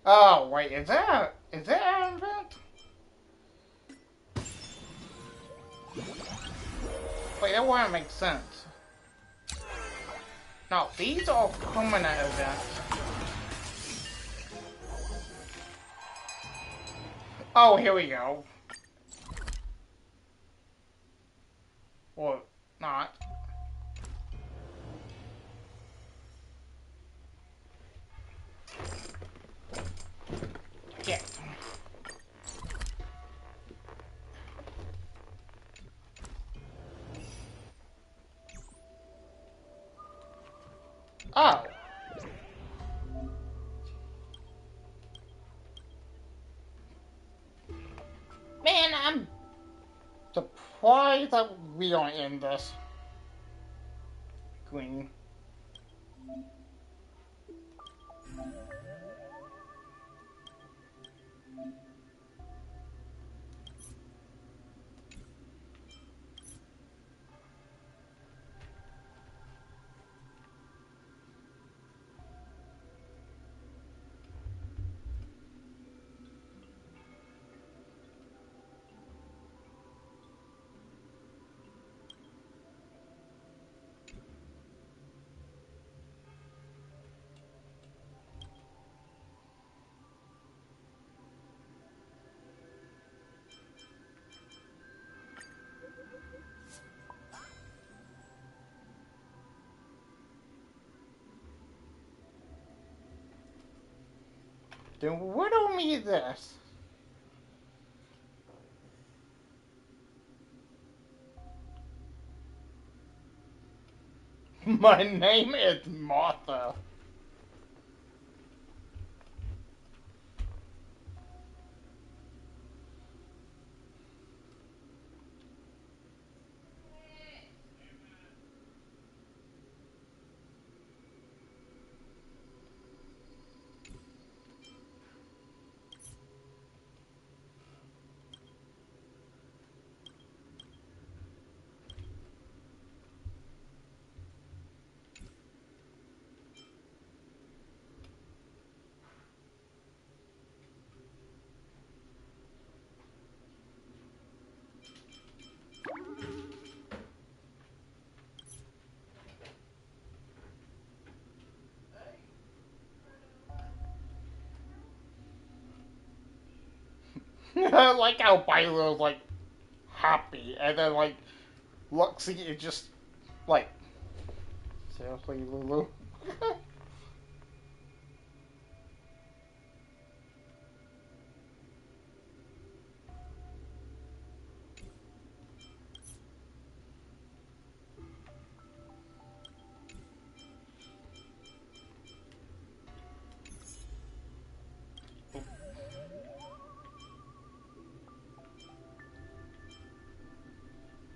Oh wait, is that an event? Wait, that wouldn't make sense. No, these are permanent events. Oh, here we go. Or not. Yeah. Oh. Man, I'm surprised that we don't end this. Green. Then riddle me this. My name is Martha. I like how Bilo's like happy, and then like Luxie is just like, seriously, Lulu.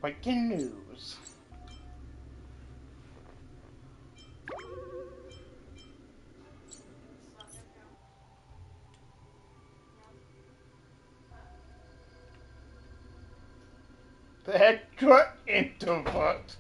Breaking news. The extra introvert.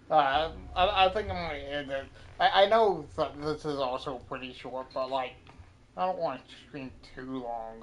I think I'm gonna end it. I know that this is also pretty short, but like, I don't want to stream too long.